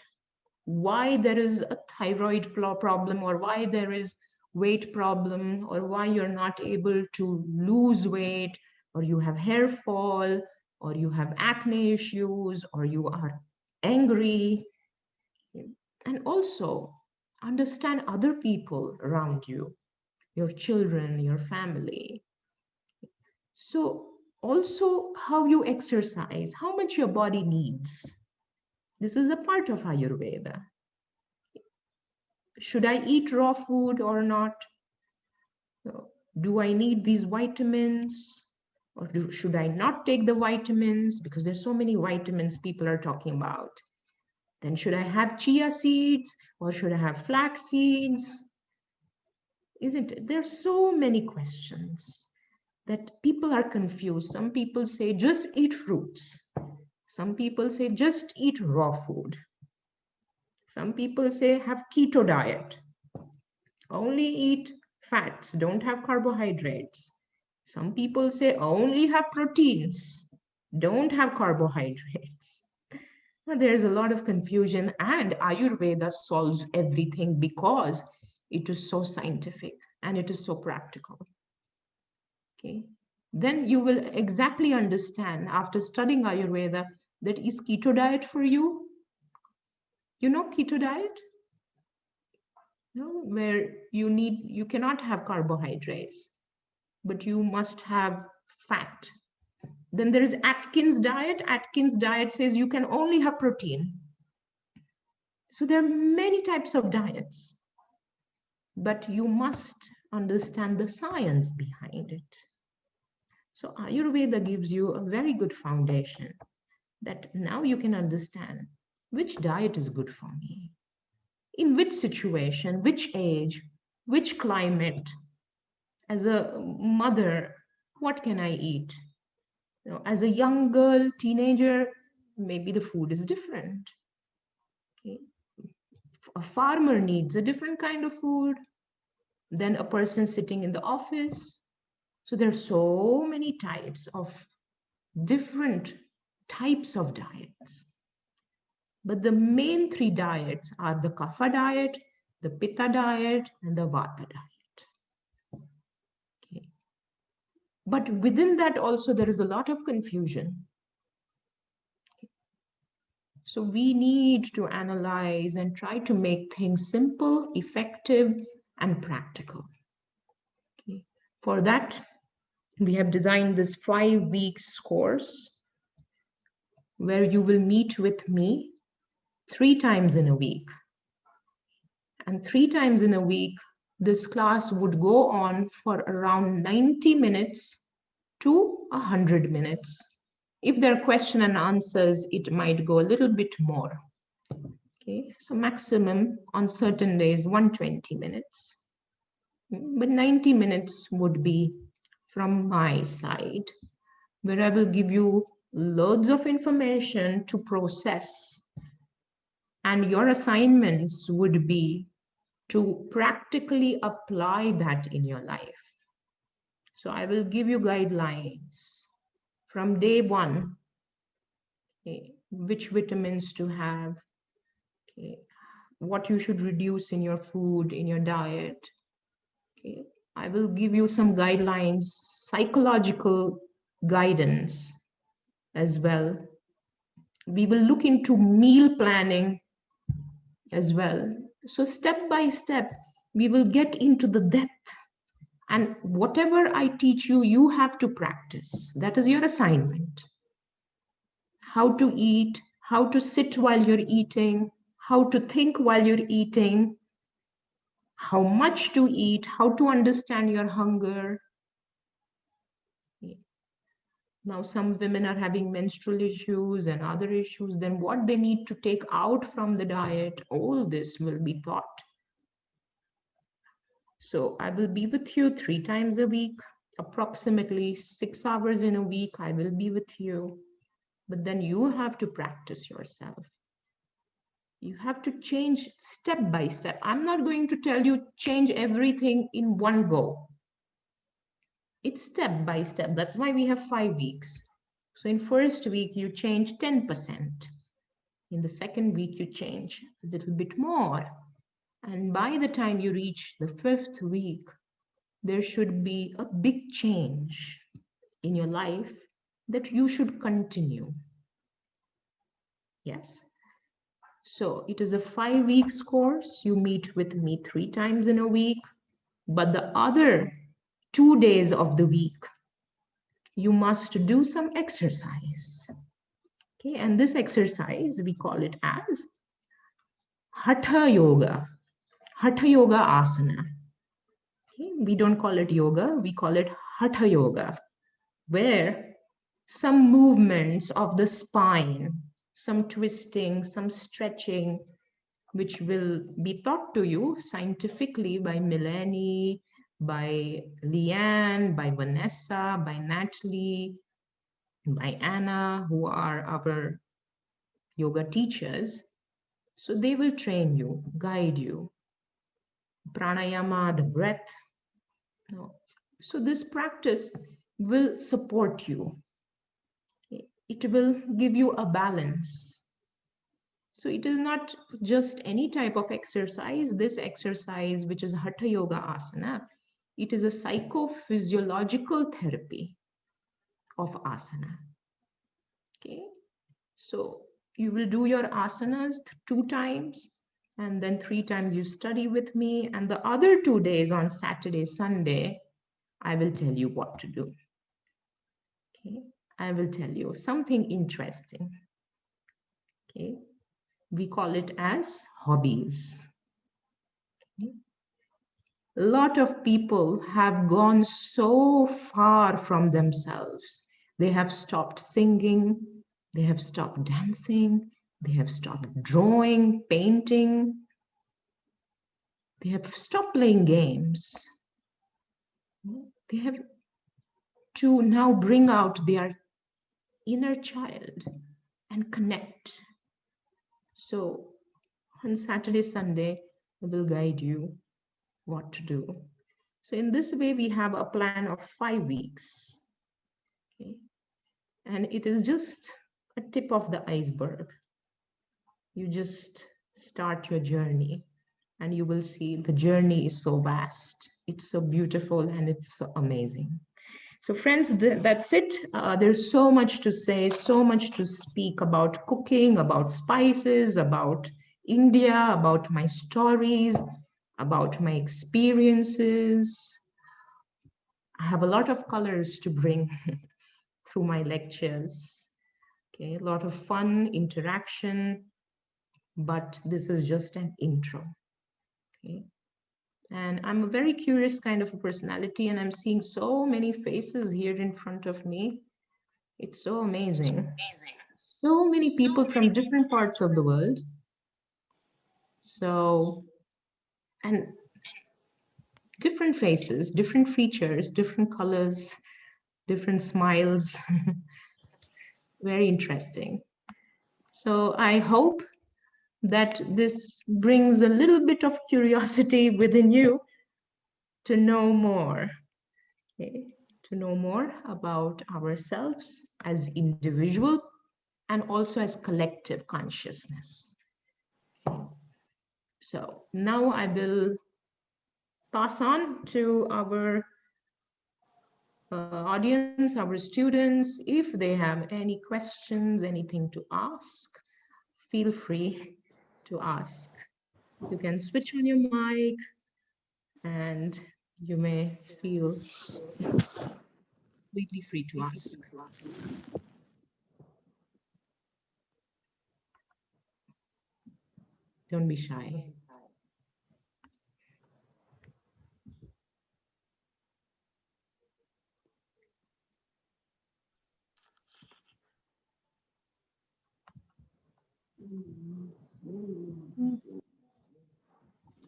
Speaker 1: why there is a thyroid problem, or why there is weight problem, or why you're not able to lose weight, or you have hair fall, or you have acne issues, or you are angry. And also understand other people around you, your children, your family. So also how you exercise, how much your body needs. This is a part of Ayurveda. Should I eat raw food or not? Do I need these vitamins? Or should I not take the vitamins? Because there's so many vitamins people are talking about. Then should I have chia seeds or should I have flax seeds? Isn't it? There's so many questions that people are confused. Some people say just eat fruits. Some people say just eat raw food. Some people say have keto diet. Only eat fats, don't have carbohydrates. Some people say only have proteins, don't have carbohydrates. Now, there's a lot of confusion, and Ayurveda solves everything because it is so scientific and it is so practical. Okay, then you will exactly understand after studying Ayurveda that is keto diet for you. You know keto diet? No, where you cannot have carbohydrates, but you must have fat. Then there is Atkins diet. Atkins diet says you can only have protein. So there are many types of diets, but you must understand the science behind it. So Ayurveda gives you a very good foundation that now you can understand which diet is good for me, in which situation, which age, which climate. As a mother, what can I eat? As a young girl, teenager, maybe the food is different. Okay. A farmer needs a different kind of food than a person sitting in the office. So there are so many types of different types of diets. But the main three diets are the Kapha diet, the Pitta diet, and the Vata diet. Okay. But within that also there is a lot of confusion. So we need to analyze and try to make things simple, effective, and practical. Okay. For that, we have designed this 5 weeks course where you will meet with me 3 times in a week. And 3 times in a week, this class would go on for around 90 minutes to 100 minutes. If there are question and answers, it might go a little bit more. Okay, so maximum on certain days, 120 minutes. But 90 minutes would be from my side, where I will give you loads of information to process. And your assignments would be to practically apply that in your life. So I will give you guidelines from day one, okay, which vitamins to have, okay, what you should reduce in your food, in your diet. Okay. I will give you some guidelines, psychological guidance as well. We will look into meal planning as well. So step by step, we will get into the depth. And whatever I teach you, you have to practice. That is your assignment. How to eat, how to sit while you're eating, how to think while you're eating, how much to eat, how to understand your hunger. Now, some women are having menstrual issues and other issues, then what they need to take out from the diet, all this will be taught. So I will be with you 3 times a week, approximately 6 hours in a week, I will be with you. But then you have to practice yourself. You have to change step by step. I'm not going to tell you change everything in one go. It's step by step. That's why we have 5 weeks. So in first week, you change 10%. In the second week, you change a little bit more. And by the time you reach the 5th week, there should be a big change in your life that you should continue. Yes. So it is a 5 weeks course. You meet with me 3 times in a week, but the other 2 days of the week, you must do some exercise. Okay, and this exercise, we call it as Hatha Yoga, Hatha Yoga Asana. Okay, we don't call it yoga, we call it Hatha Yoga, where some movements of the spine, some twisting, some stretching, which will be taught to you scientifically by Melanie, by Leanne, by Vanessa, by Natalie, by Anna, who are our yoga teachers. So they will train you, guide you. Pranayama, the breath. So this practice will support you. It will give you a balance. So it is not just any type of exercise. This exercise, which is Hatha Yoga Asana, it is a psychophysiological therapy of asana. Okay, so you will do your asanas 2 times, and then 3 times you study with me, and the other 2 days on Saturday, Sunday, I will tell you what to do. Okay, I will tell you something interesting. Okay, we call it as hobbies. Okay. A lot of people have gone so far from themselves. They have stopped singing, they have stopped dancing, they have stopped drawing, painting, they have stopped playing games. They have to now bring out their inner child and connect. So on Saturday, Sunday, I will guide you what to do. So in this way, we have a plan of 5 weeks. Okay. And it is just a tip of the iceberg. You just start your journey and you will see the journey is so vast. It's so beautiful and it's so amazing. So friends, that's it. There's so much to say, so much to speak about cooking, about spices, about India, about my stories, about my experiences. I have a lot of colors to bring through my lectures. Okay, a lot of fun, interaction, but this is just an intro. Okay. And I'm a very curious kind of a personality, and I'm seeing so many faces here in front of me. It's so amazing. So many people from different parts of the world. So, and different faces, different features, different colors, different smiles. Very interesting. So I hope that this brings a little bit of curiosity within you to know more, okay? To know more about ourselves as individual and also as collective consciousness. So now I will pass on to our audience, our students. If they have any questions, anything to ask, feel free to ask. You can switch on your mic and you may feel completely free to ask. Don't be shy.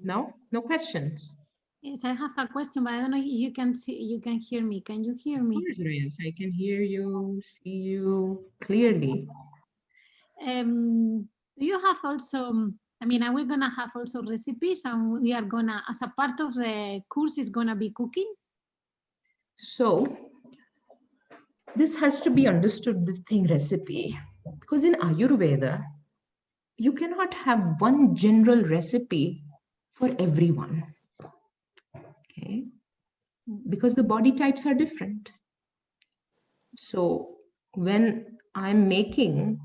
Speaker 1: No? No questions?
Speaker 2: Yes, I have a question, but I don't know if you can see, you can hear me. Can you hear me?
Speaker 1: Of course, Reyes. I can hear you, see you clearly.
Speaker 2: Do you have also, I mean, are we gonna have also recipes and we are gonna, as a part of the course, is gonna be cooking?
Speaker 1: So this has to be understood, this thing recipe, because in Ayurveda, you cannot have one general recipe for everyone, okay? Because the body types are different. So when I'm making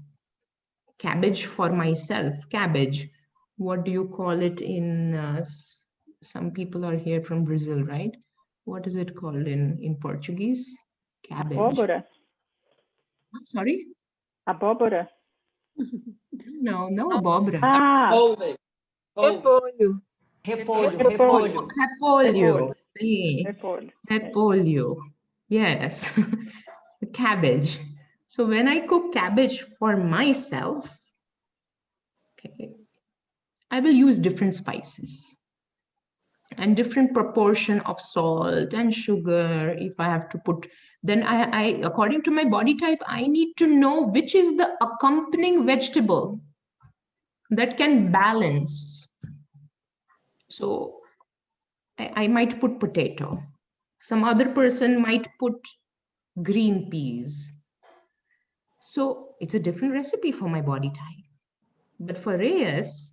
Speaker 1: cabbage for myself, cabbage, what do you call it in, some people are here from Brazil, right? What is it called in Portuguese? Cabbage.
Speaker 3: Abóbora.
Speaker 1: Sorry?
Speaker 3: Abóbora.
Speaker 1: No, no abóbora.
Speaker 3: Ah,
Speaker 4: Repolho.
Speaker 3: repolho.
Speaker 1: Repolho. Sim.
Speaker 3: Repolho.
Speaker 1: Repolho. Yes. Cabbage. So when I cook cabbage for myself, okay, I will use different spices and different proportion of salt and sugar. If I have to put, then I according to my body type, I need to know which is the accompanying vegetable that can balance. So I might put potato. Some other person might put green peas. So it's a different recipe for my body type. But for Reyes,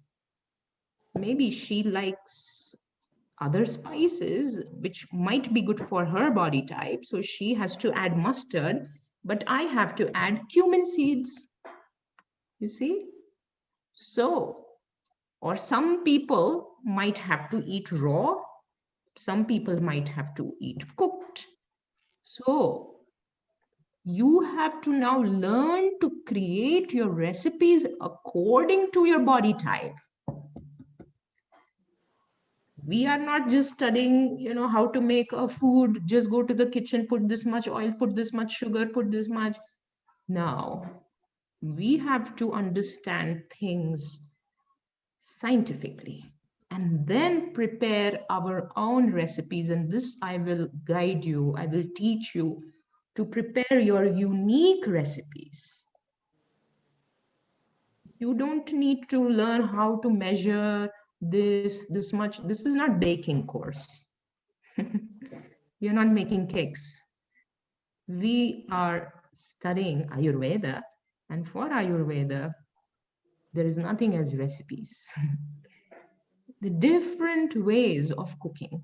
Speaker 1: maybe she likes other spices which might be good for her body type. So she has to add mustard, but I have to add cumin seeds. You see? So, or some people might have to eat raw. Some people might have to eat cooked. So you have to now learn to create your recipes according to your body type. We are not just studying, how to make a food, just go to the kitchen, put this much oil, put this much sugar, put this much. No, we have to understand things scientifically and then prepare our own recipes. And this I will guide you, I will teach you to prepare your unique recipes. You don't need to learn how to measure this much. This is not baking course. You're not making cakes. We are studying Ayurveda, and for Ayurveda, there is nothing as recipes. The different ways of cooking,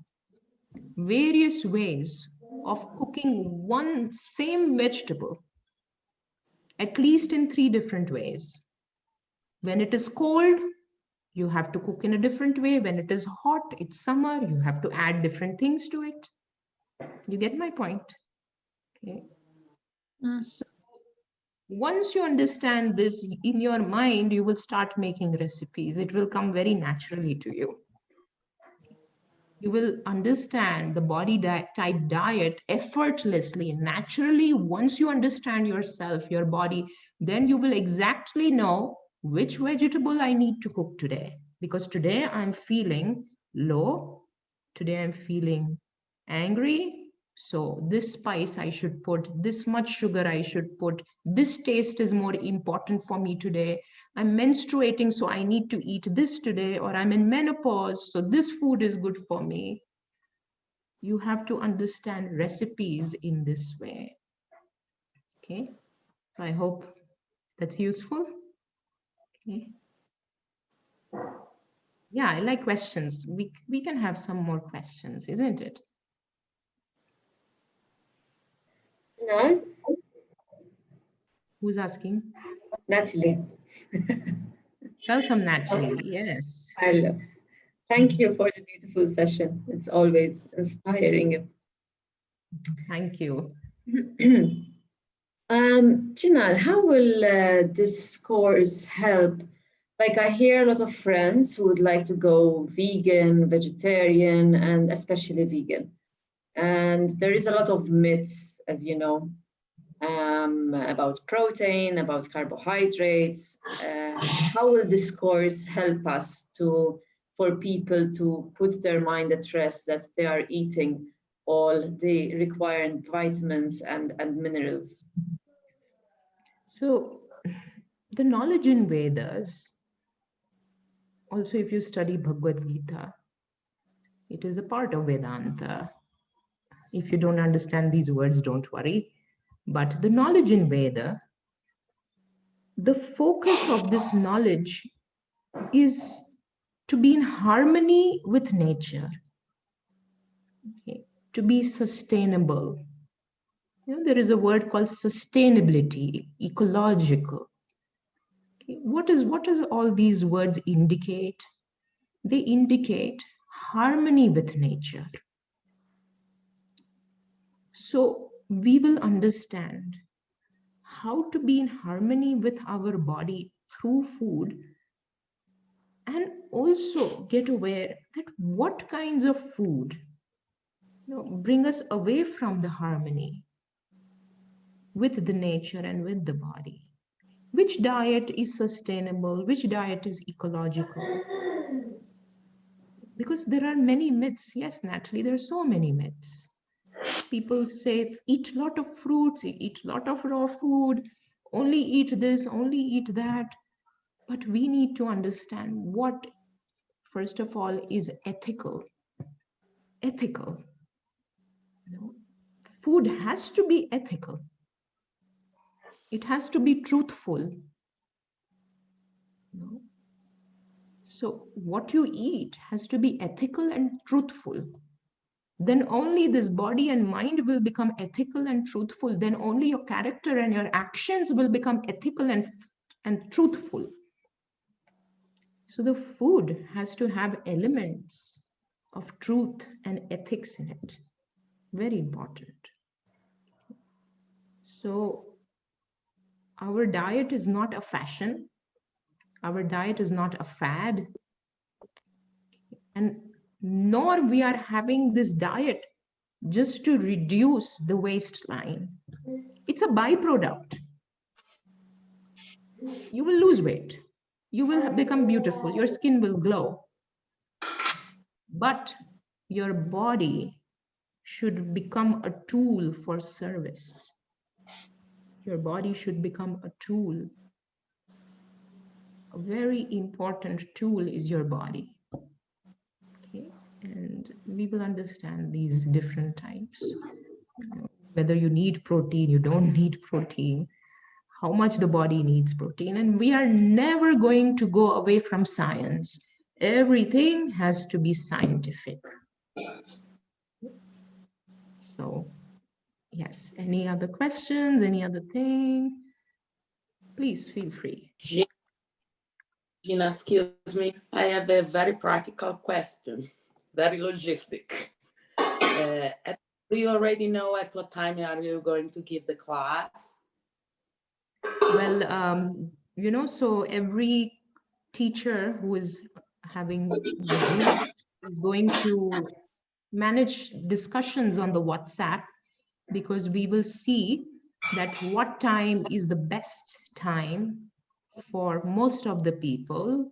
Speaker 1: various ways of cooking one same vegetable, at least in 3 different ways. When it is cold, you have to cook in a different way. When it is hot, it's summer, you have to add different things to it. You get my point? Okay. So once you understand this in your mind, you will start making recipes. It will come very naturally to you. You will understand the body type diet effortlessly, naturally. Once you understand yourself, your body, then you will exactly know which vegetable I need to cook today. Because today I'm feeling low, today I'm feeling angry. So this spice I should put, this much sugar I should put, this taste is more important for me today. I'm menstruating, so I need to eat this today, or I'm in menopause, so this food is good for me. You have to understand recipes in this way. Okay, so I hope that's useful. Okay. Yeah, I like questions. We can have some more questions, isn't it?
Speaker 4: No,
Speaker 1: Who's asking?
Speaker 4: Natalie.
Speaker 1: Welcome, Natalie. Yes.
Speaker 4: Hello. Thank you for the beautiful session. It's always inspiring.
Speaker 1: Thank you.
Speaker 4: Jinal, how will this course help? Like, I hear a lot of friends who would like to go vegan, vegetarian, and especially vegan. And there is a lot of myths, as you know, about protein, about carbohydrates. How will this course help us for people to put their mind at rest that they are eating all the required vitamins and minerals?
Speaker 1: So the knowledge in Vedas, also if you study Bhagavad Gita, it is a part of Vedanta. If you don't understand these words, don't worry. But the knowledge in Veda, the focus of this knowledge is to be in harmony with nature, okay? To be sustainable. There is a word called sustainability, ecological. Okay? What does all these words indicate? They indicate harmony with nature. So we will understand how to be in harmony with our body through food, and also get aware that what kinds of food bring us away from the harmony with the nature and with the body. Which diet is sustainable? Which diet is ecological? Because there are many myths. Yes, Natalie, there are so many myths. People say, eat a lot of fruits, eat a lot of raw food, only eat this, only eat that. But we need to understand what, first of all, is ethical. Ethical. Food has to be ethical. It has to be truthful. So what you eat has to be ethical and truthful. Then only this body and mind will become ethical and truthful. Then only your character and your actions will become ethical and truthful. So the food has to have elements of truth and ethics in it. Very important. So our diet is not a fashion. Our diet is not a fad. And nor we are having this diet just to reduce the waistline. It's a byproduct. You will lose weight. You will become beautiful. Your skin will glow. But your body should become a tool for service. Your body should become a tool. A very important tool is your body. Okay, and we will understand these different types. Whether you need protein, you don't need protein, how much the body needs protein. And we are never going to go away from science. Everything has to be scientific. So, yes, any other questions, any other thing? Please feel free.
Speaker 5: Gina, excuse me. I have a very practical question, very logistic. Do you already know at what time are you going to give the class?
Speaker 1: Well, you know, so every teacher who is having the group is going to manage discussions on the WhatsApp, because we will see that what time is the best time for most of the people.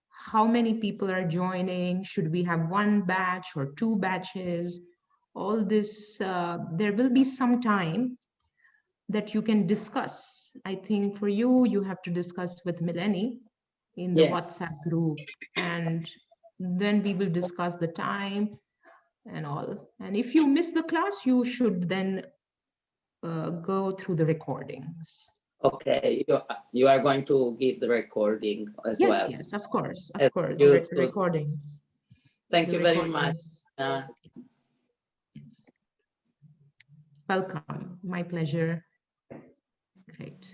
Speaker 1: How many people are joining? Should we have one batch or two batches? All this, there will be some time that you can discuss. I think for you, you have to discuss with Melanie in the WhatsApp group, and then we will discuss the time and all. And if you miss the class, you should then go through the recordings.
Speaker 5: Okay, you are going to give the recording as well.
Speaker 1: Yes, of course, recordings.
Speaker 5: Thank you very much.
Speaker 1: Yes. Welcome, my pleasure. Great.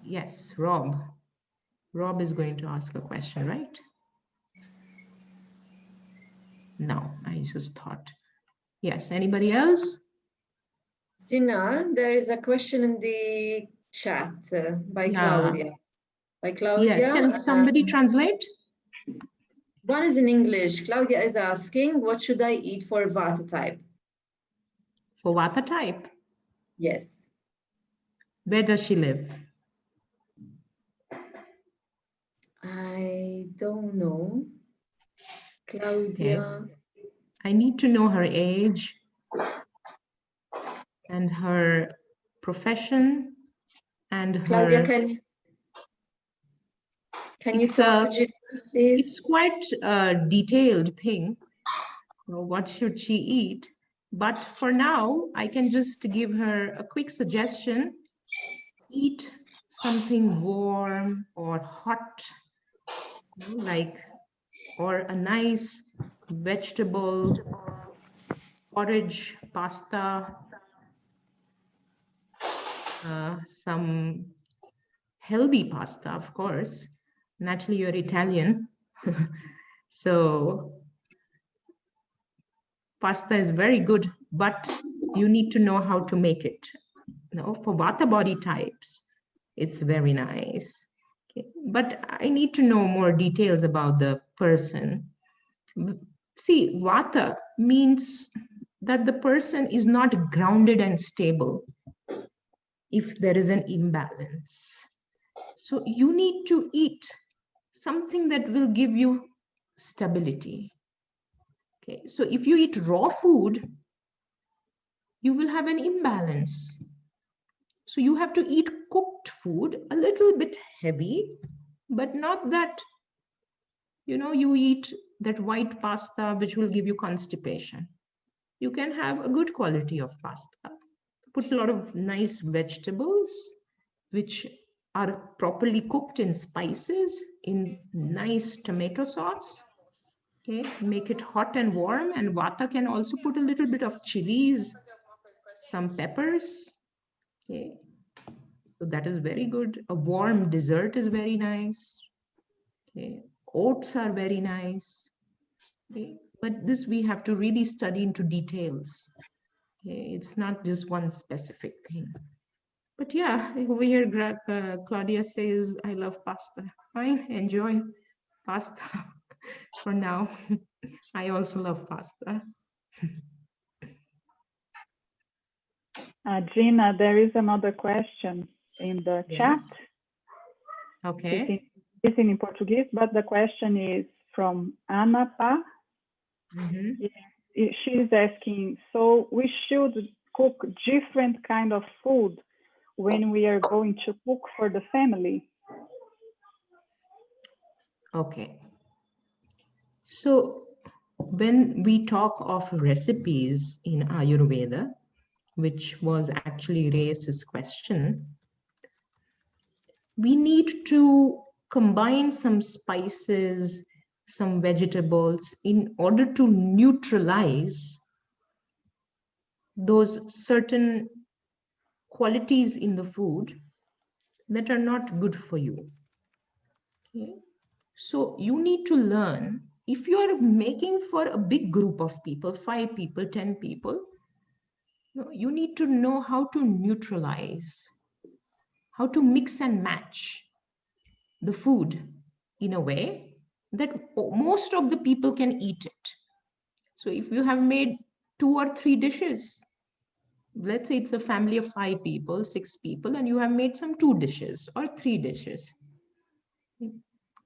Speaker 1: Yes, Rob. Rob is going to ask a question, right? No, I just thought. Yes, anybody else?
Speaker 4: Gina, there is a question in the chat by Claudia.
Speaker 1: Yes, can somebody translate?
Speaker 4: One is in English. Claudia is asking, what should I eat for Vata type?
Speaker 1: For Vata type?
Speaker 4: Yes.
Speaker 1: Where does she live?
Speaker 4: I don't know. Claudia.
Speaker 1: Okay. I need to know her age and her profession and
Speaker 4: Claudia,
Speaker 1: her...
Speaker 4: Can you talk to Gina, please?
Speaker 1: It's quite a detailed thing. What should she eat? But for now, I can just give her a quick suggestion. Eat something warm or hot, like, or a nice vegetable porridge, pasta, some healthy pasta, of course. Naturally, you're Italian. So pasta is very good, but you need to know how to make it. For Vata body types, it's very nice. Okay. But I need to know more details about the person. See, Vata means that the person is not grounded and stable if there is an imbalance. So you need to eat something that will give you stability. Okay, so if you eat raw food, you will have an imbalance. So you have to eat cooked food, a little bit heavy, but not that, you eat that white pasta, which will give you constipation. You can have a good quality of pasta. Put a lot of nice vegetables, which are properly cooked in spices, in nice tomato sauce. Okay, make it hot and warm, and Vata can also put a little bit of chilies, some peppers. Okay, so that is very good. A warm dessert is very nice. Okay, oats are very nice. Okay, but this we have to really study into details. Okay, it's not just one specific thing. But yeah, over here, Claudia says, I love pasta. Fine, enjoy pasta. for now. I also love pasta.
Speaker 3: Gina, there is another question in the
Speaker 1: Yes.
Speaker 3: chat.
Speaker 1: Okay.
Speaker 3: It's in Portuguese, but the question is from Ana Pa.
Speaker 1: Mhm.
Speaker 3: She's asking, so we should cook different kind of food when we are going to cook for the family?
Speaker 1: Okay. So when we talk of recipes in Ayurveda, which was actually Reyes's question, we need to combine some spices, some vegetables in order to neutralize those certain qualities in the food that are not good for you. Okay? So you need to learn, if you are making for a big group of people, 5 people, 10 people, you need to know how to neutralize, how to mix and match the food in a way that most of the people can eat it. So if you have made 2 or 3 dishes, let's say it's a family of 5 people, 6 people, and you have made some 2 dishes or 3 dishes.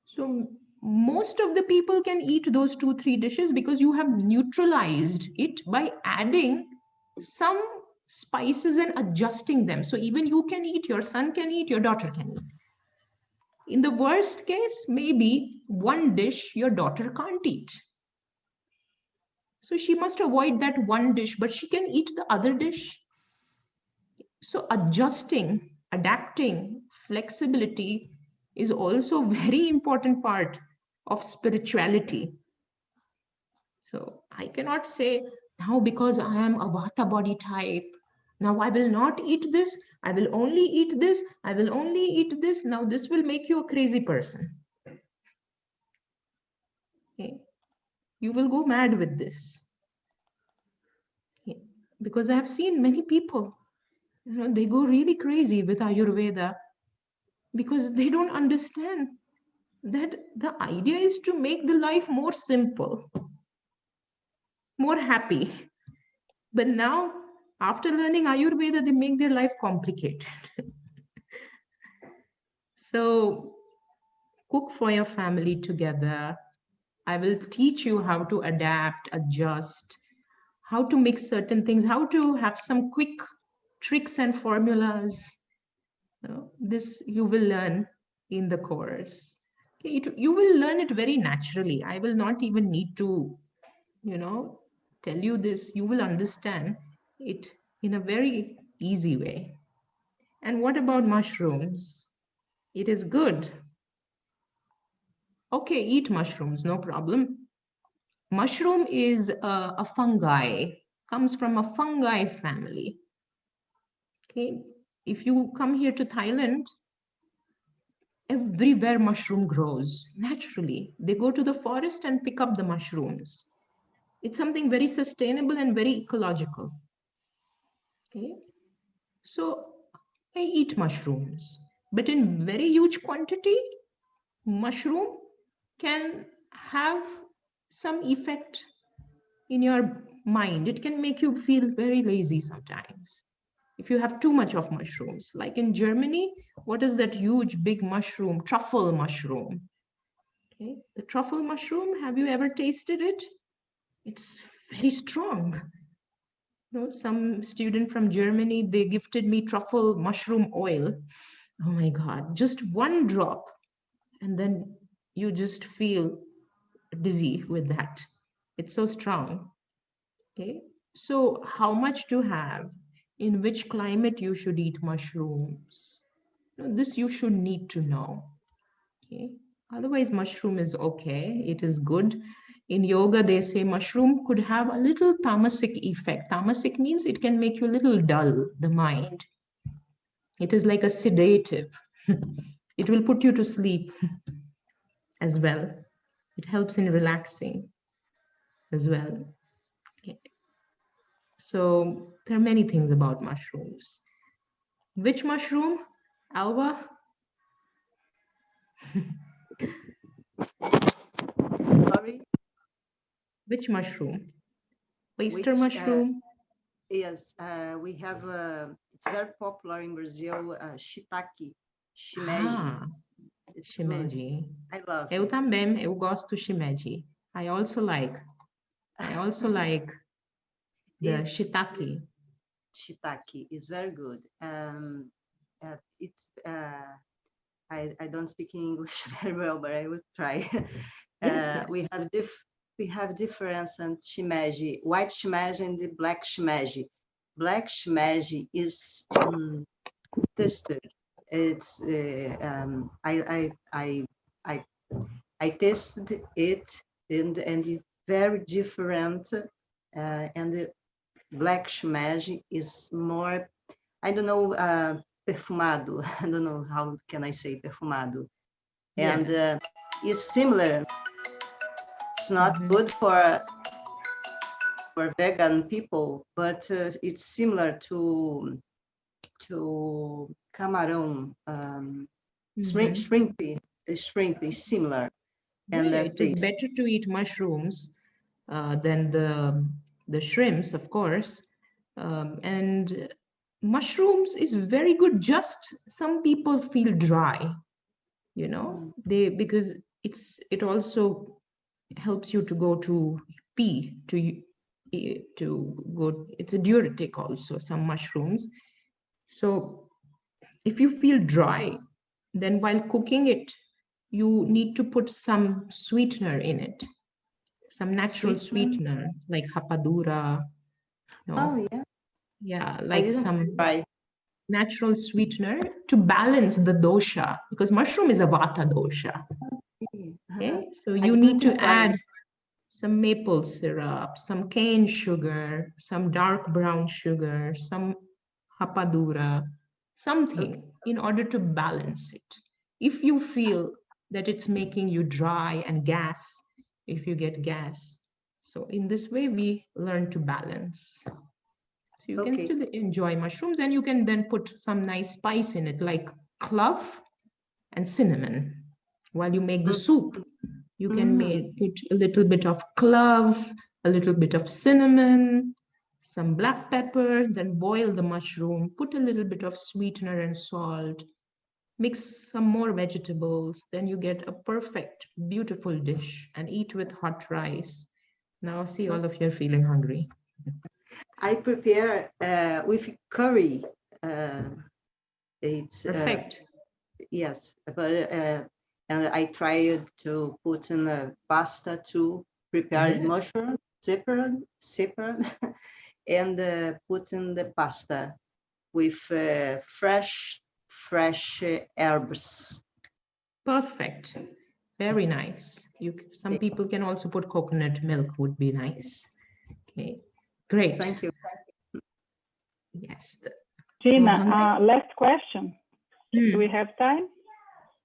Speaker 1: So most of the people can eat those 2, 3 dishes because you have neutralized it by adding some spices and adjusting them. So even you can eat, your son can eat, your daughter can eat. In the worst case, maybe one dish your daughter can't eat. So she must avoid that one dish, but she can eat the other dish. So adjusting, adapting, flexibility is also a very important part of spirituality. So I cannot say now because I am a Vata body type, now I will not eat this, I will only eat this, I will only eat this. Now this will make you a crazy person. Okay. You will go mad with this. Okay. Because I have seen many people, they go really crazy with Ayurveda because they don't understand that the idea is to make the life more simple, more happy. But now, after learning Ayurveda, they make their life complicated. So, cook for your family together. I will teach you how to adapt, adjust, how to mix certain things, how to have some quick tricks and formulas. This you will learn in the course. Okay, you will learn it very naturally. I will not even need to, tell you this. You will understand it in a very easy way. And what about mushrooms? It is good. Okay, eat mushrooms, no problem. Mushroom is a fungi, comes from a fungi family. Okay, if you come here to Thailand, everywhere mushroom grows naturally. They go to the forest and pick up the mushrooms. It's something very sustainable and very ecological. Okay, so I eat mushrooms, but in very huge quantity. Mushroom can have some effect in your mind. It can make you feel very lazy sometimes if you have too much of mushrooms. Like in Germany, what is that huge big mushroom, truffle mushroom? Okay, the truffle mushroom, have you ever tasted it? It's very strong. Some student from Germany, they gifted me truffle mushroom oil. Oh my God, just one drop, and then you just feel dizzy with that. It's so strong. Okay, so how much to have, in which climate you should eat mushrooms, this you should need to know. Okay, otherwise mushroom is okay, it is good. In yoga they say mushroom could have a little tamasic effect. Tamasic means it can make you a little dull, the mind. It is like a sedative. It will put you to sleep as well. It helps in relaxing as well. Okay. So there are many things about mushrooms. Which mushroom? Alva? Which mushroom? Oyster
Speaker 6: Which,
Speaker 1: mushroom?
Speaker 6: yes, we have, it's very popular in Brazil, shiitake, shimeji.
Speaker 1: Ah,
Speaker 6: It's good.
Speaker 1: shimeji.
Speaker 6: I love
Speaker 1: Eu
Speaker 6: it.
Speaker 1: também, eu gosto shimeji. I also like the
Speaker 6: It's
Speaker 1: shiitake.
Speaker 6: shiitake is very good. It's I don't speak English very well, but I will try.
Speaker 1: Yes,
Speaker 6: We have difference in shimeji, white shimeji and the black shimeji. Black shimeji is tested. It's I tasted it and it's very different. And the black shimeji is more, I don't know, perfumado. I don't know how can I say perfumado. And it's similar. It's not good for vegan people, but it's similar to camarão, shrimpy. Shrimp is similar, and
Speaker 1: Yeah,
Speaker 6: that
Speaker 1: it is
Speaker 6: taste.
Speaker 1: better to eat mushrooms than the shrimps, of course. And mushrooms is very good. Just some people feel dry, you know, because it also helps you to go to pee to go. It's a diuretic also, some mushrooms. So if you feel dry, then while cooking it, you need to put some sweetener in it, some natural sweetener like hapadura.
Speaker 6: Oh yeah,
Speaker 1: Yeah,
Speaker 6: I
Speaker 1: like
Speaker 6: didn't
Speaker 1: some
Speaker 6: try.
Speaker 1: natural sweetener to balance the dosha, because mushroom is a vata dosha. Okay, so
Speaker 6: I
Speaker 1: you need
Speaker 6: didn't
Speaker 1: to
Speaker 6: try.
Speaker 1: add some maple syrup, some cane sugar, some dark brown sugar, some hapadura, something in order to balance it. If you feel that it's making you dry and gas, if you get gas. So in this way, we learn to balance. So you can still enjoy mushrooms, and you can then put some nice spice in it, like clove and cinnamon. While you make the soup, you can put a little bit of clove, a little bit of cinnamon, some black pepper, then boil the mushroom, put a little bit of sweetener and salt, mix some more vegetables, then you get a perfect, beautiful dish and eat with hot rice. Now see, all of you are feeling hungry.
Speaker 6: I prepare with curry. It's
Speaker 1: Perfect.
Speaker 6: yes, but and I tried to put in a pasta to prepare
Speaker 1: Yes.
Speaker 6: mushroom separate, and put in the pasta with fresh herbs.
Speaker 1: Perfect. Very nice. Some people can also put coconut milk, would be nice. Okay, great.
Speaker 6: Thank you.
Speaker 1: Yes.
Speaker 3: Gina, last question. Do we
Speaker 1: Hmm.
Speaker 3: have time?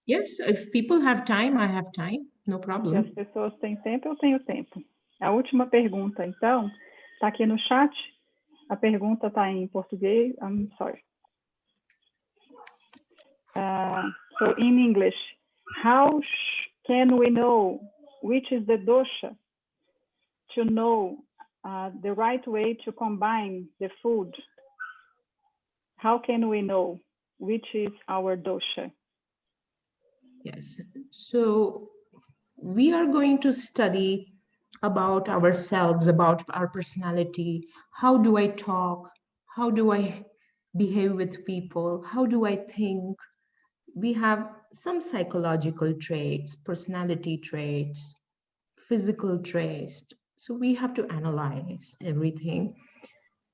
Speaker 1: Yes, if people have time, I have time. No
Speaker 3: Se as
Speaker 1: problem.
Speaker 3: pessoas têm tempo, eu tenho tempo. A última pergunta, então, está aqui no chat. A pergunta está em português. I'm sorry. So in English, how can we know which is the dosha to know the right way to combine the food? How can we know which is our dosha?
Speaker 1: Yes. So we are going to study about ourselves, about our personality. How do I talk? How do I behave with people? How do I think? We have some psychological traits, personality traits, physical traits. So we have to analyze everything.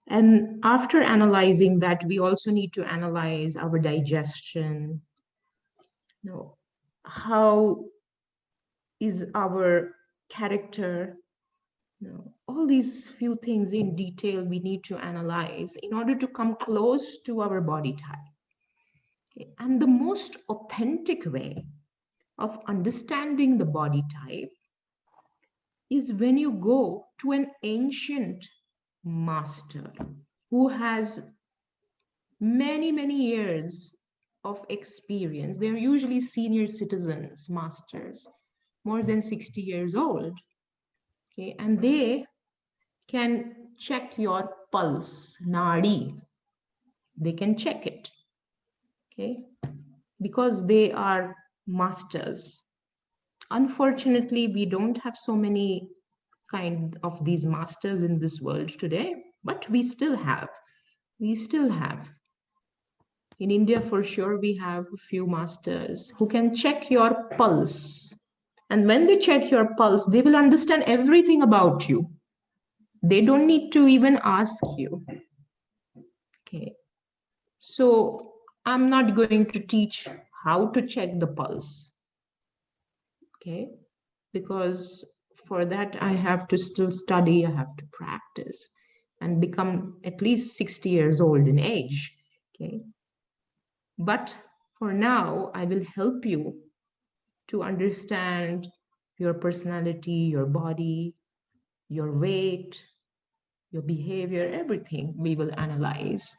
Speaker 1: And after analyzing that, we also need to analyze our digestion. You know, how is our character? You know, all these few things in detail we need to analyze in order to come close to our body type. Okay. And the most authentic way of understanding the body type is when you go to an ancient master who has many years of experience. They're usually senior citizens, masters, more than 60 years old. Okay, and they can check your pulse, nadi. They can check it, okay, because they are masters. Unfortunately, we don't have so many kind of these masters in this world today, but we still have. We still have. In India, for sure, we have a few masters who can check your pulse. And when they check your pulse, they will understand everything about you. They don't need to even ask you. Okay. So I'm not going to teach how to check the pulse. Okay. Because for that, I have to still study, I have to practice and become at least 60 years old in age. Okay. But for now, I will help you to understand your personality, your body, your weight, your behavior, everything we will analyze.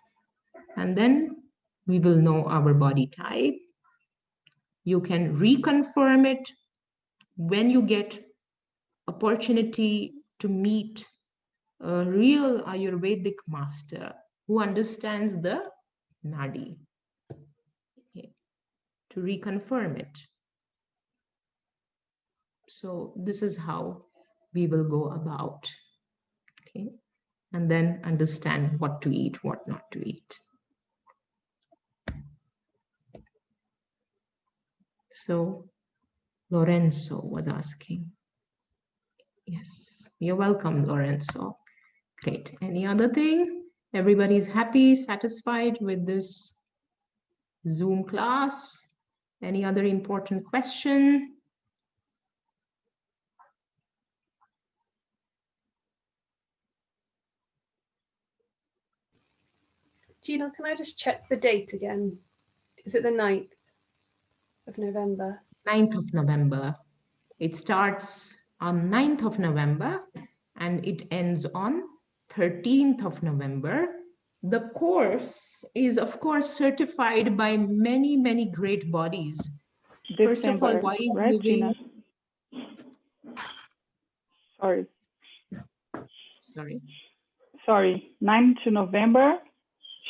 Speaker 1: And then we will know our body type. You can reconfirm it when you get opportunity to meet a real Ayurvedic master who understands the nadi, okay, to reconfirm it. So this is how we will go about, okay, and then understand what to eat, what not to eat. So Lorenzo was asking. Yes, you're welcome, Lorenzo. Great. Any other thing? Everybody's happy, satisfied with this Zoom class? Any other important question?
Speaker 7: Gina, can I just check the date again? Is it the 9th of November?
Speaker 1: 9th of November. It starts on 9th of November and it ends on 13th of November. The course is, of course, certified by many, many great bodies. First of all,
Speaker 3: December,
Speaker 1: Wise
Speaker 3: right,
Speaker 1: Living.
Speaker 3: Gina? Sorry. Sorry, 9 to November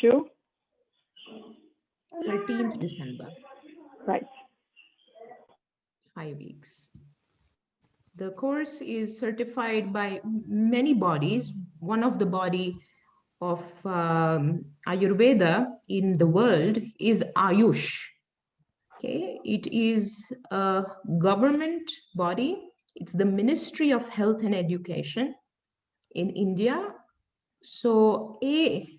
Speaker 3: to
Speaker 1: 13th December.
Speaker 3: Right.
Speaker 1: 5 weeks. The course is certified by many bodies. One of the body of Ayurveda in the world is Ayush. Okay, it is a government body. It's the Ministry of Health and Education in India. So A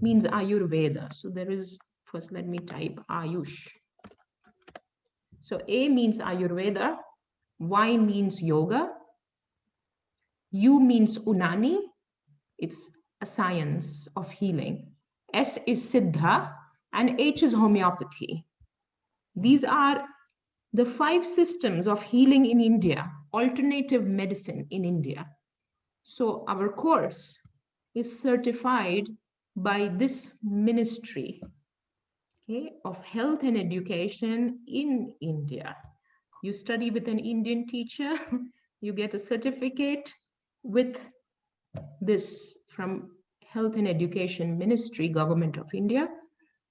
Speaker 1: means Ayurveda. So there is, first let me type Ayush. So A means Ayurveda, Y means yoga, U means Unani, it's a science of healing, S is Siddha, and H is homeopathy. These are the 5 systems of healing in India, alternative medicine in India. So our course is certified by this ministry, okay, of health and education in India. You study with an Indian teacher, you get a certificate with this from Health and Education Ministry, Government of India.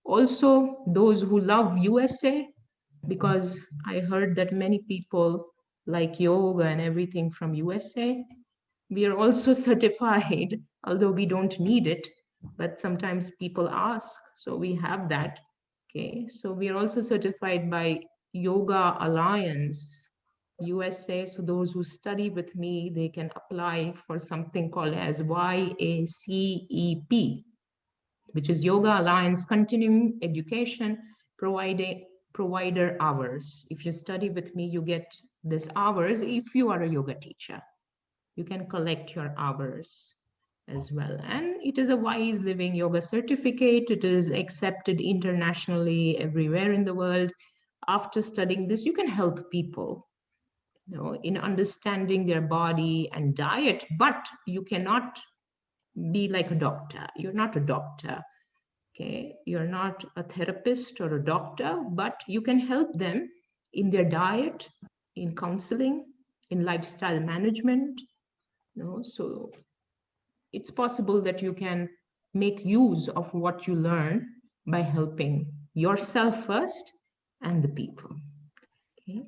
Speaker 1: Also, those who love USA, because I heard that many people like yoga and everything from USA. We are also certified, although we don't need it, but sometimes people ask, so we have that. Okay, so we are also certified by Yoga Alliance USA. So those who study with me, they can apply for something called as YACEP, which is Yoga Alliance Continuing Education Provider Hours. If you study with me, you get this hours if you are a yoga teacher. You can collect your hours as well. And it is a Wise Living Yoga certificate. It is accepted internationally everywhere in the world. After studying this, you can help people, you know, in understanding their body and diet, but you cannot be like a doctor. You're not a doctor. Okay, you're not a therapist or a doctor, but you can help them in their diet, in counseling, in lifestyle management. So it's possible that you can make use of what you learn by helping yourself first and the people. Okay.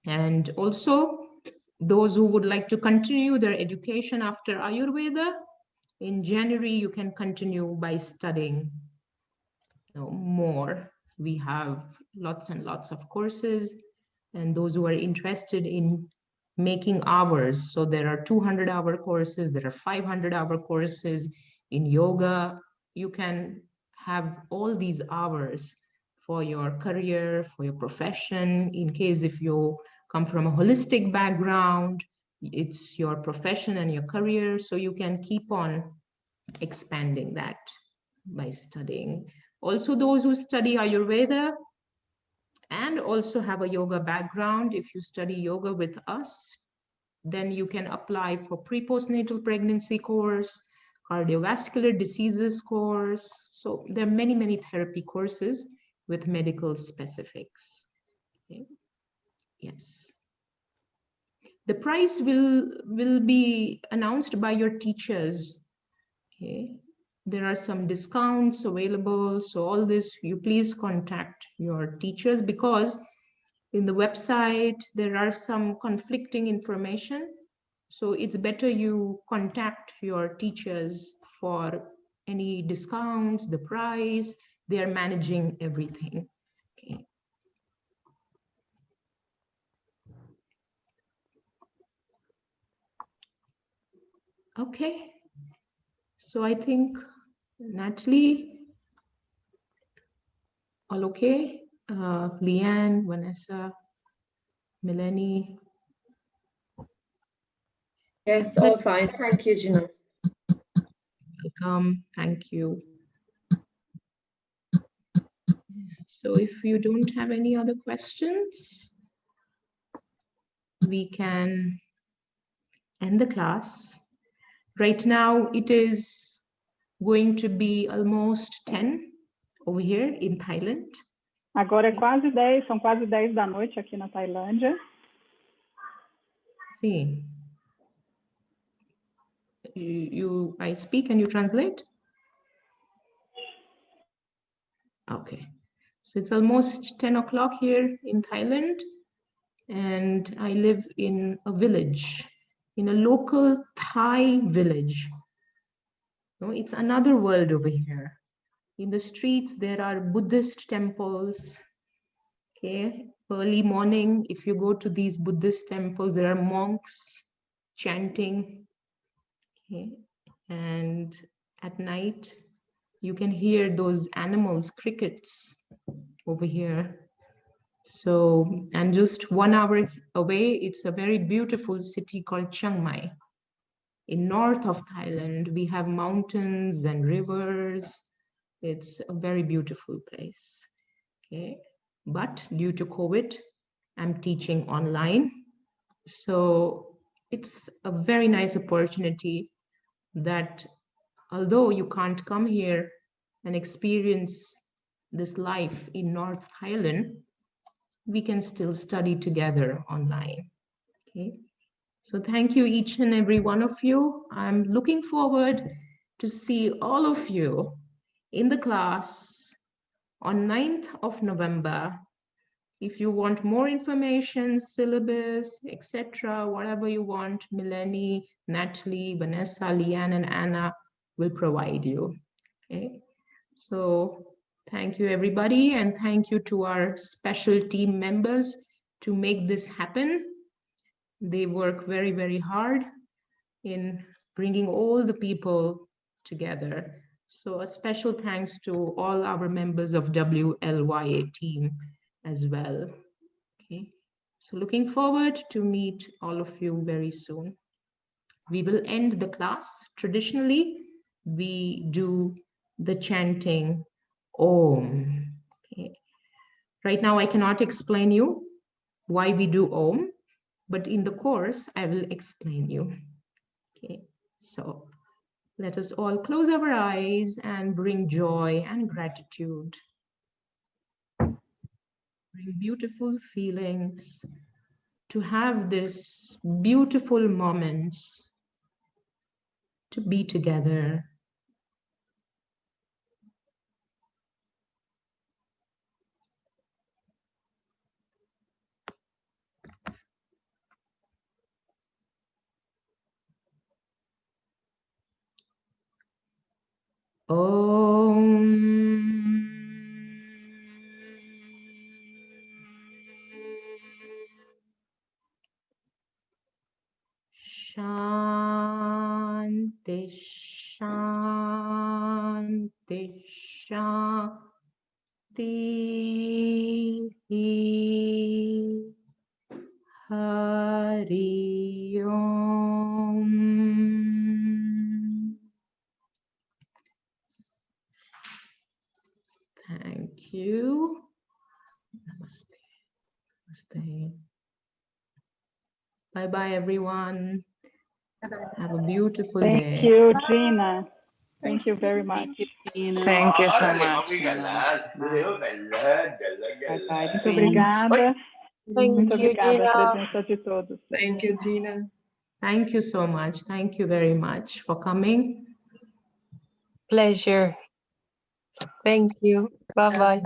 Speaker 1: And also, those who would like to continue their education after Ayurveda, in January, you can continue by studying more. We have lots and lots of courses, and those who are interested in making hours. So there are 200-hour courses, there are 500-hour courses in yoga. You can have all these hours for your career, for your profession. In case if you come from a holistic background, it's your profession and your career. So you can keep on expanding that by studying. Also, those who study Ayurveda and also have a yoga background, if you study yoga with us, then you can apply for pre-postnatal pregnancy course, cardiovascular diseases course. So there are many, many therapy courses with medical specifics. Okay. Yes. The price will be announced by your teachers. Okay. There are some discounts available. So all this, you please contact your teachers, because in the website, there are some conflicting information. So it's better you contact your teachers for any discounts, the price. They are managing everything. Okay. Okay. So I think Natalie, all okay? Leanne, Vanessa, Melanie.
Speaker 4: Yes, all fine. Thank you, Gina.
Speaker 1: Welcome. Thank you. So if you don't have any other questions, we can end the class. Right now, it is going to be almost 10 over here in Thailand.
Speaker 3: Agora é quase 10, são quase 10 da noite aqui na Tailândia.
Speaker 1: See, I speak and you translate? Okay, so it's almost 10 o'clock here in Thailand, and I live in a village, in a local Thai village. No, it's another world over here. In the streets, there are Buddhist temples. Okay, early morning, if you go to these Buddhist temples, there are monks chanting. Okay, and at night, you can hear those animals, crickets over here. So, and just 1 hour away, it's a very beautiful city called Chiang Mai. In north of Thailand, we have mountains and rivers. It's a very beautiful place. Okay, but due to COVID, I'm teaching online. So it's a very nice opportunity that although you can't come here and experience this life in North Thailand, we can still study together online. Okay, so thank you each and every one of you. I'm looking forward to see all of you in the class on 9th of November. If you want more information, syllabus, etc., whatever you want, Melanie, Natalie, Vanessa, Leanne, and Anna will provide you. Okay, so thank you, everybody, and thank you to our special team members to make this happen. They work very, very hard in bringing all the people together. So a special thanks to all our members of WLYA team as well. Okay, so looking forward to meet all of you very soon. We will end the class. Traditionally, we do the chanting Om. Okay. Right now, I cannot explain you why we do Om, but in the course, I will explain you. Okay, so let us all close our eyes and bring joy and gratitude. Bring beautiful feelings to have this beautiful moments to be together. Shanti, Shanti, Shanti. Hari Om. Thank you. Namaste. Namaste. Bye-bye, everyone. Have a beautiful day.
Speaker 3: Thank you, Gina. Thank you very much.
Speaker 8: Thank you so much. Bye-bye.
Speaker 3: Muito obrigada. Muito
Speaker 9: Thank you,
Speaker 3: obrigada a
Speaker 9: Gina.
Speaker 3: presença de todos.
Speaker 9: Thank you, Gina.
Speaker 1: Thank you so much. Thank you very much for coming.
Speaker 9: Pleasure. Thank you. Bye-bye.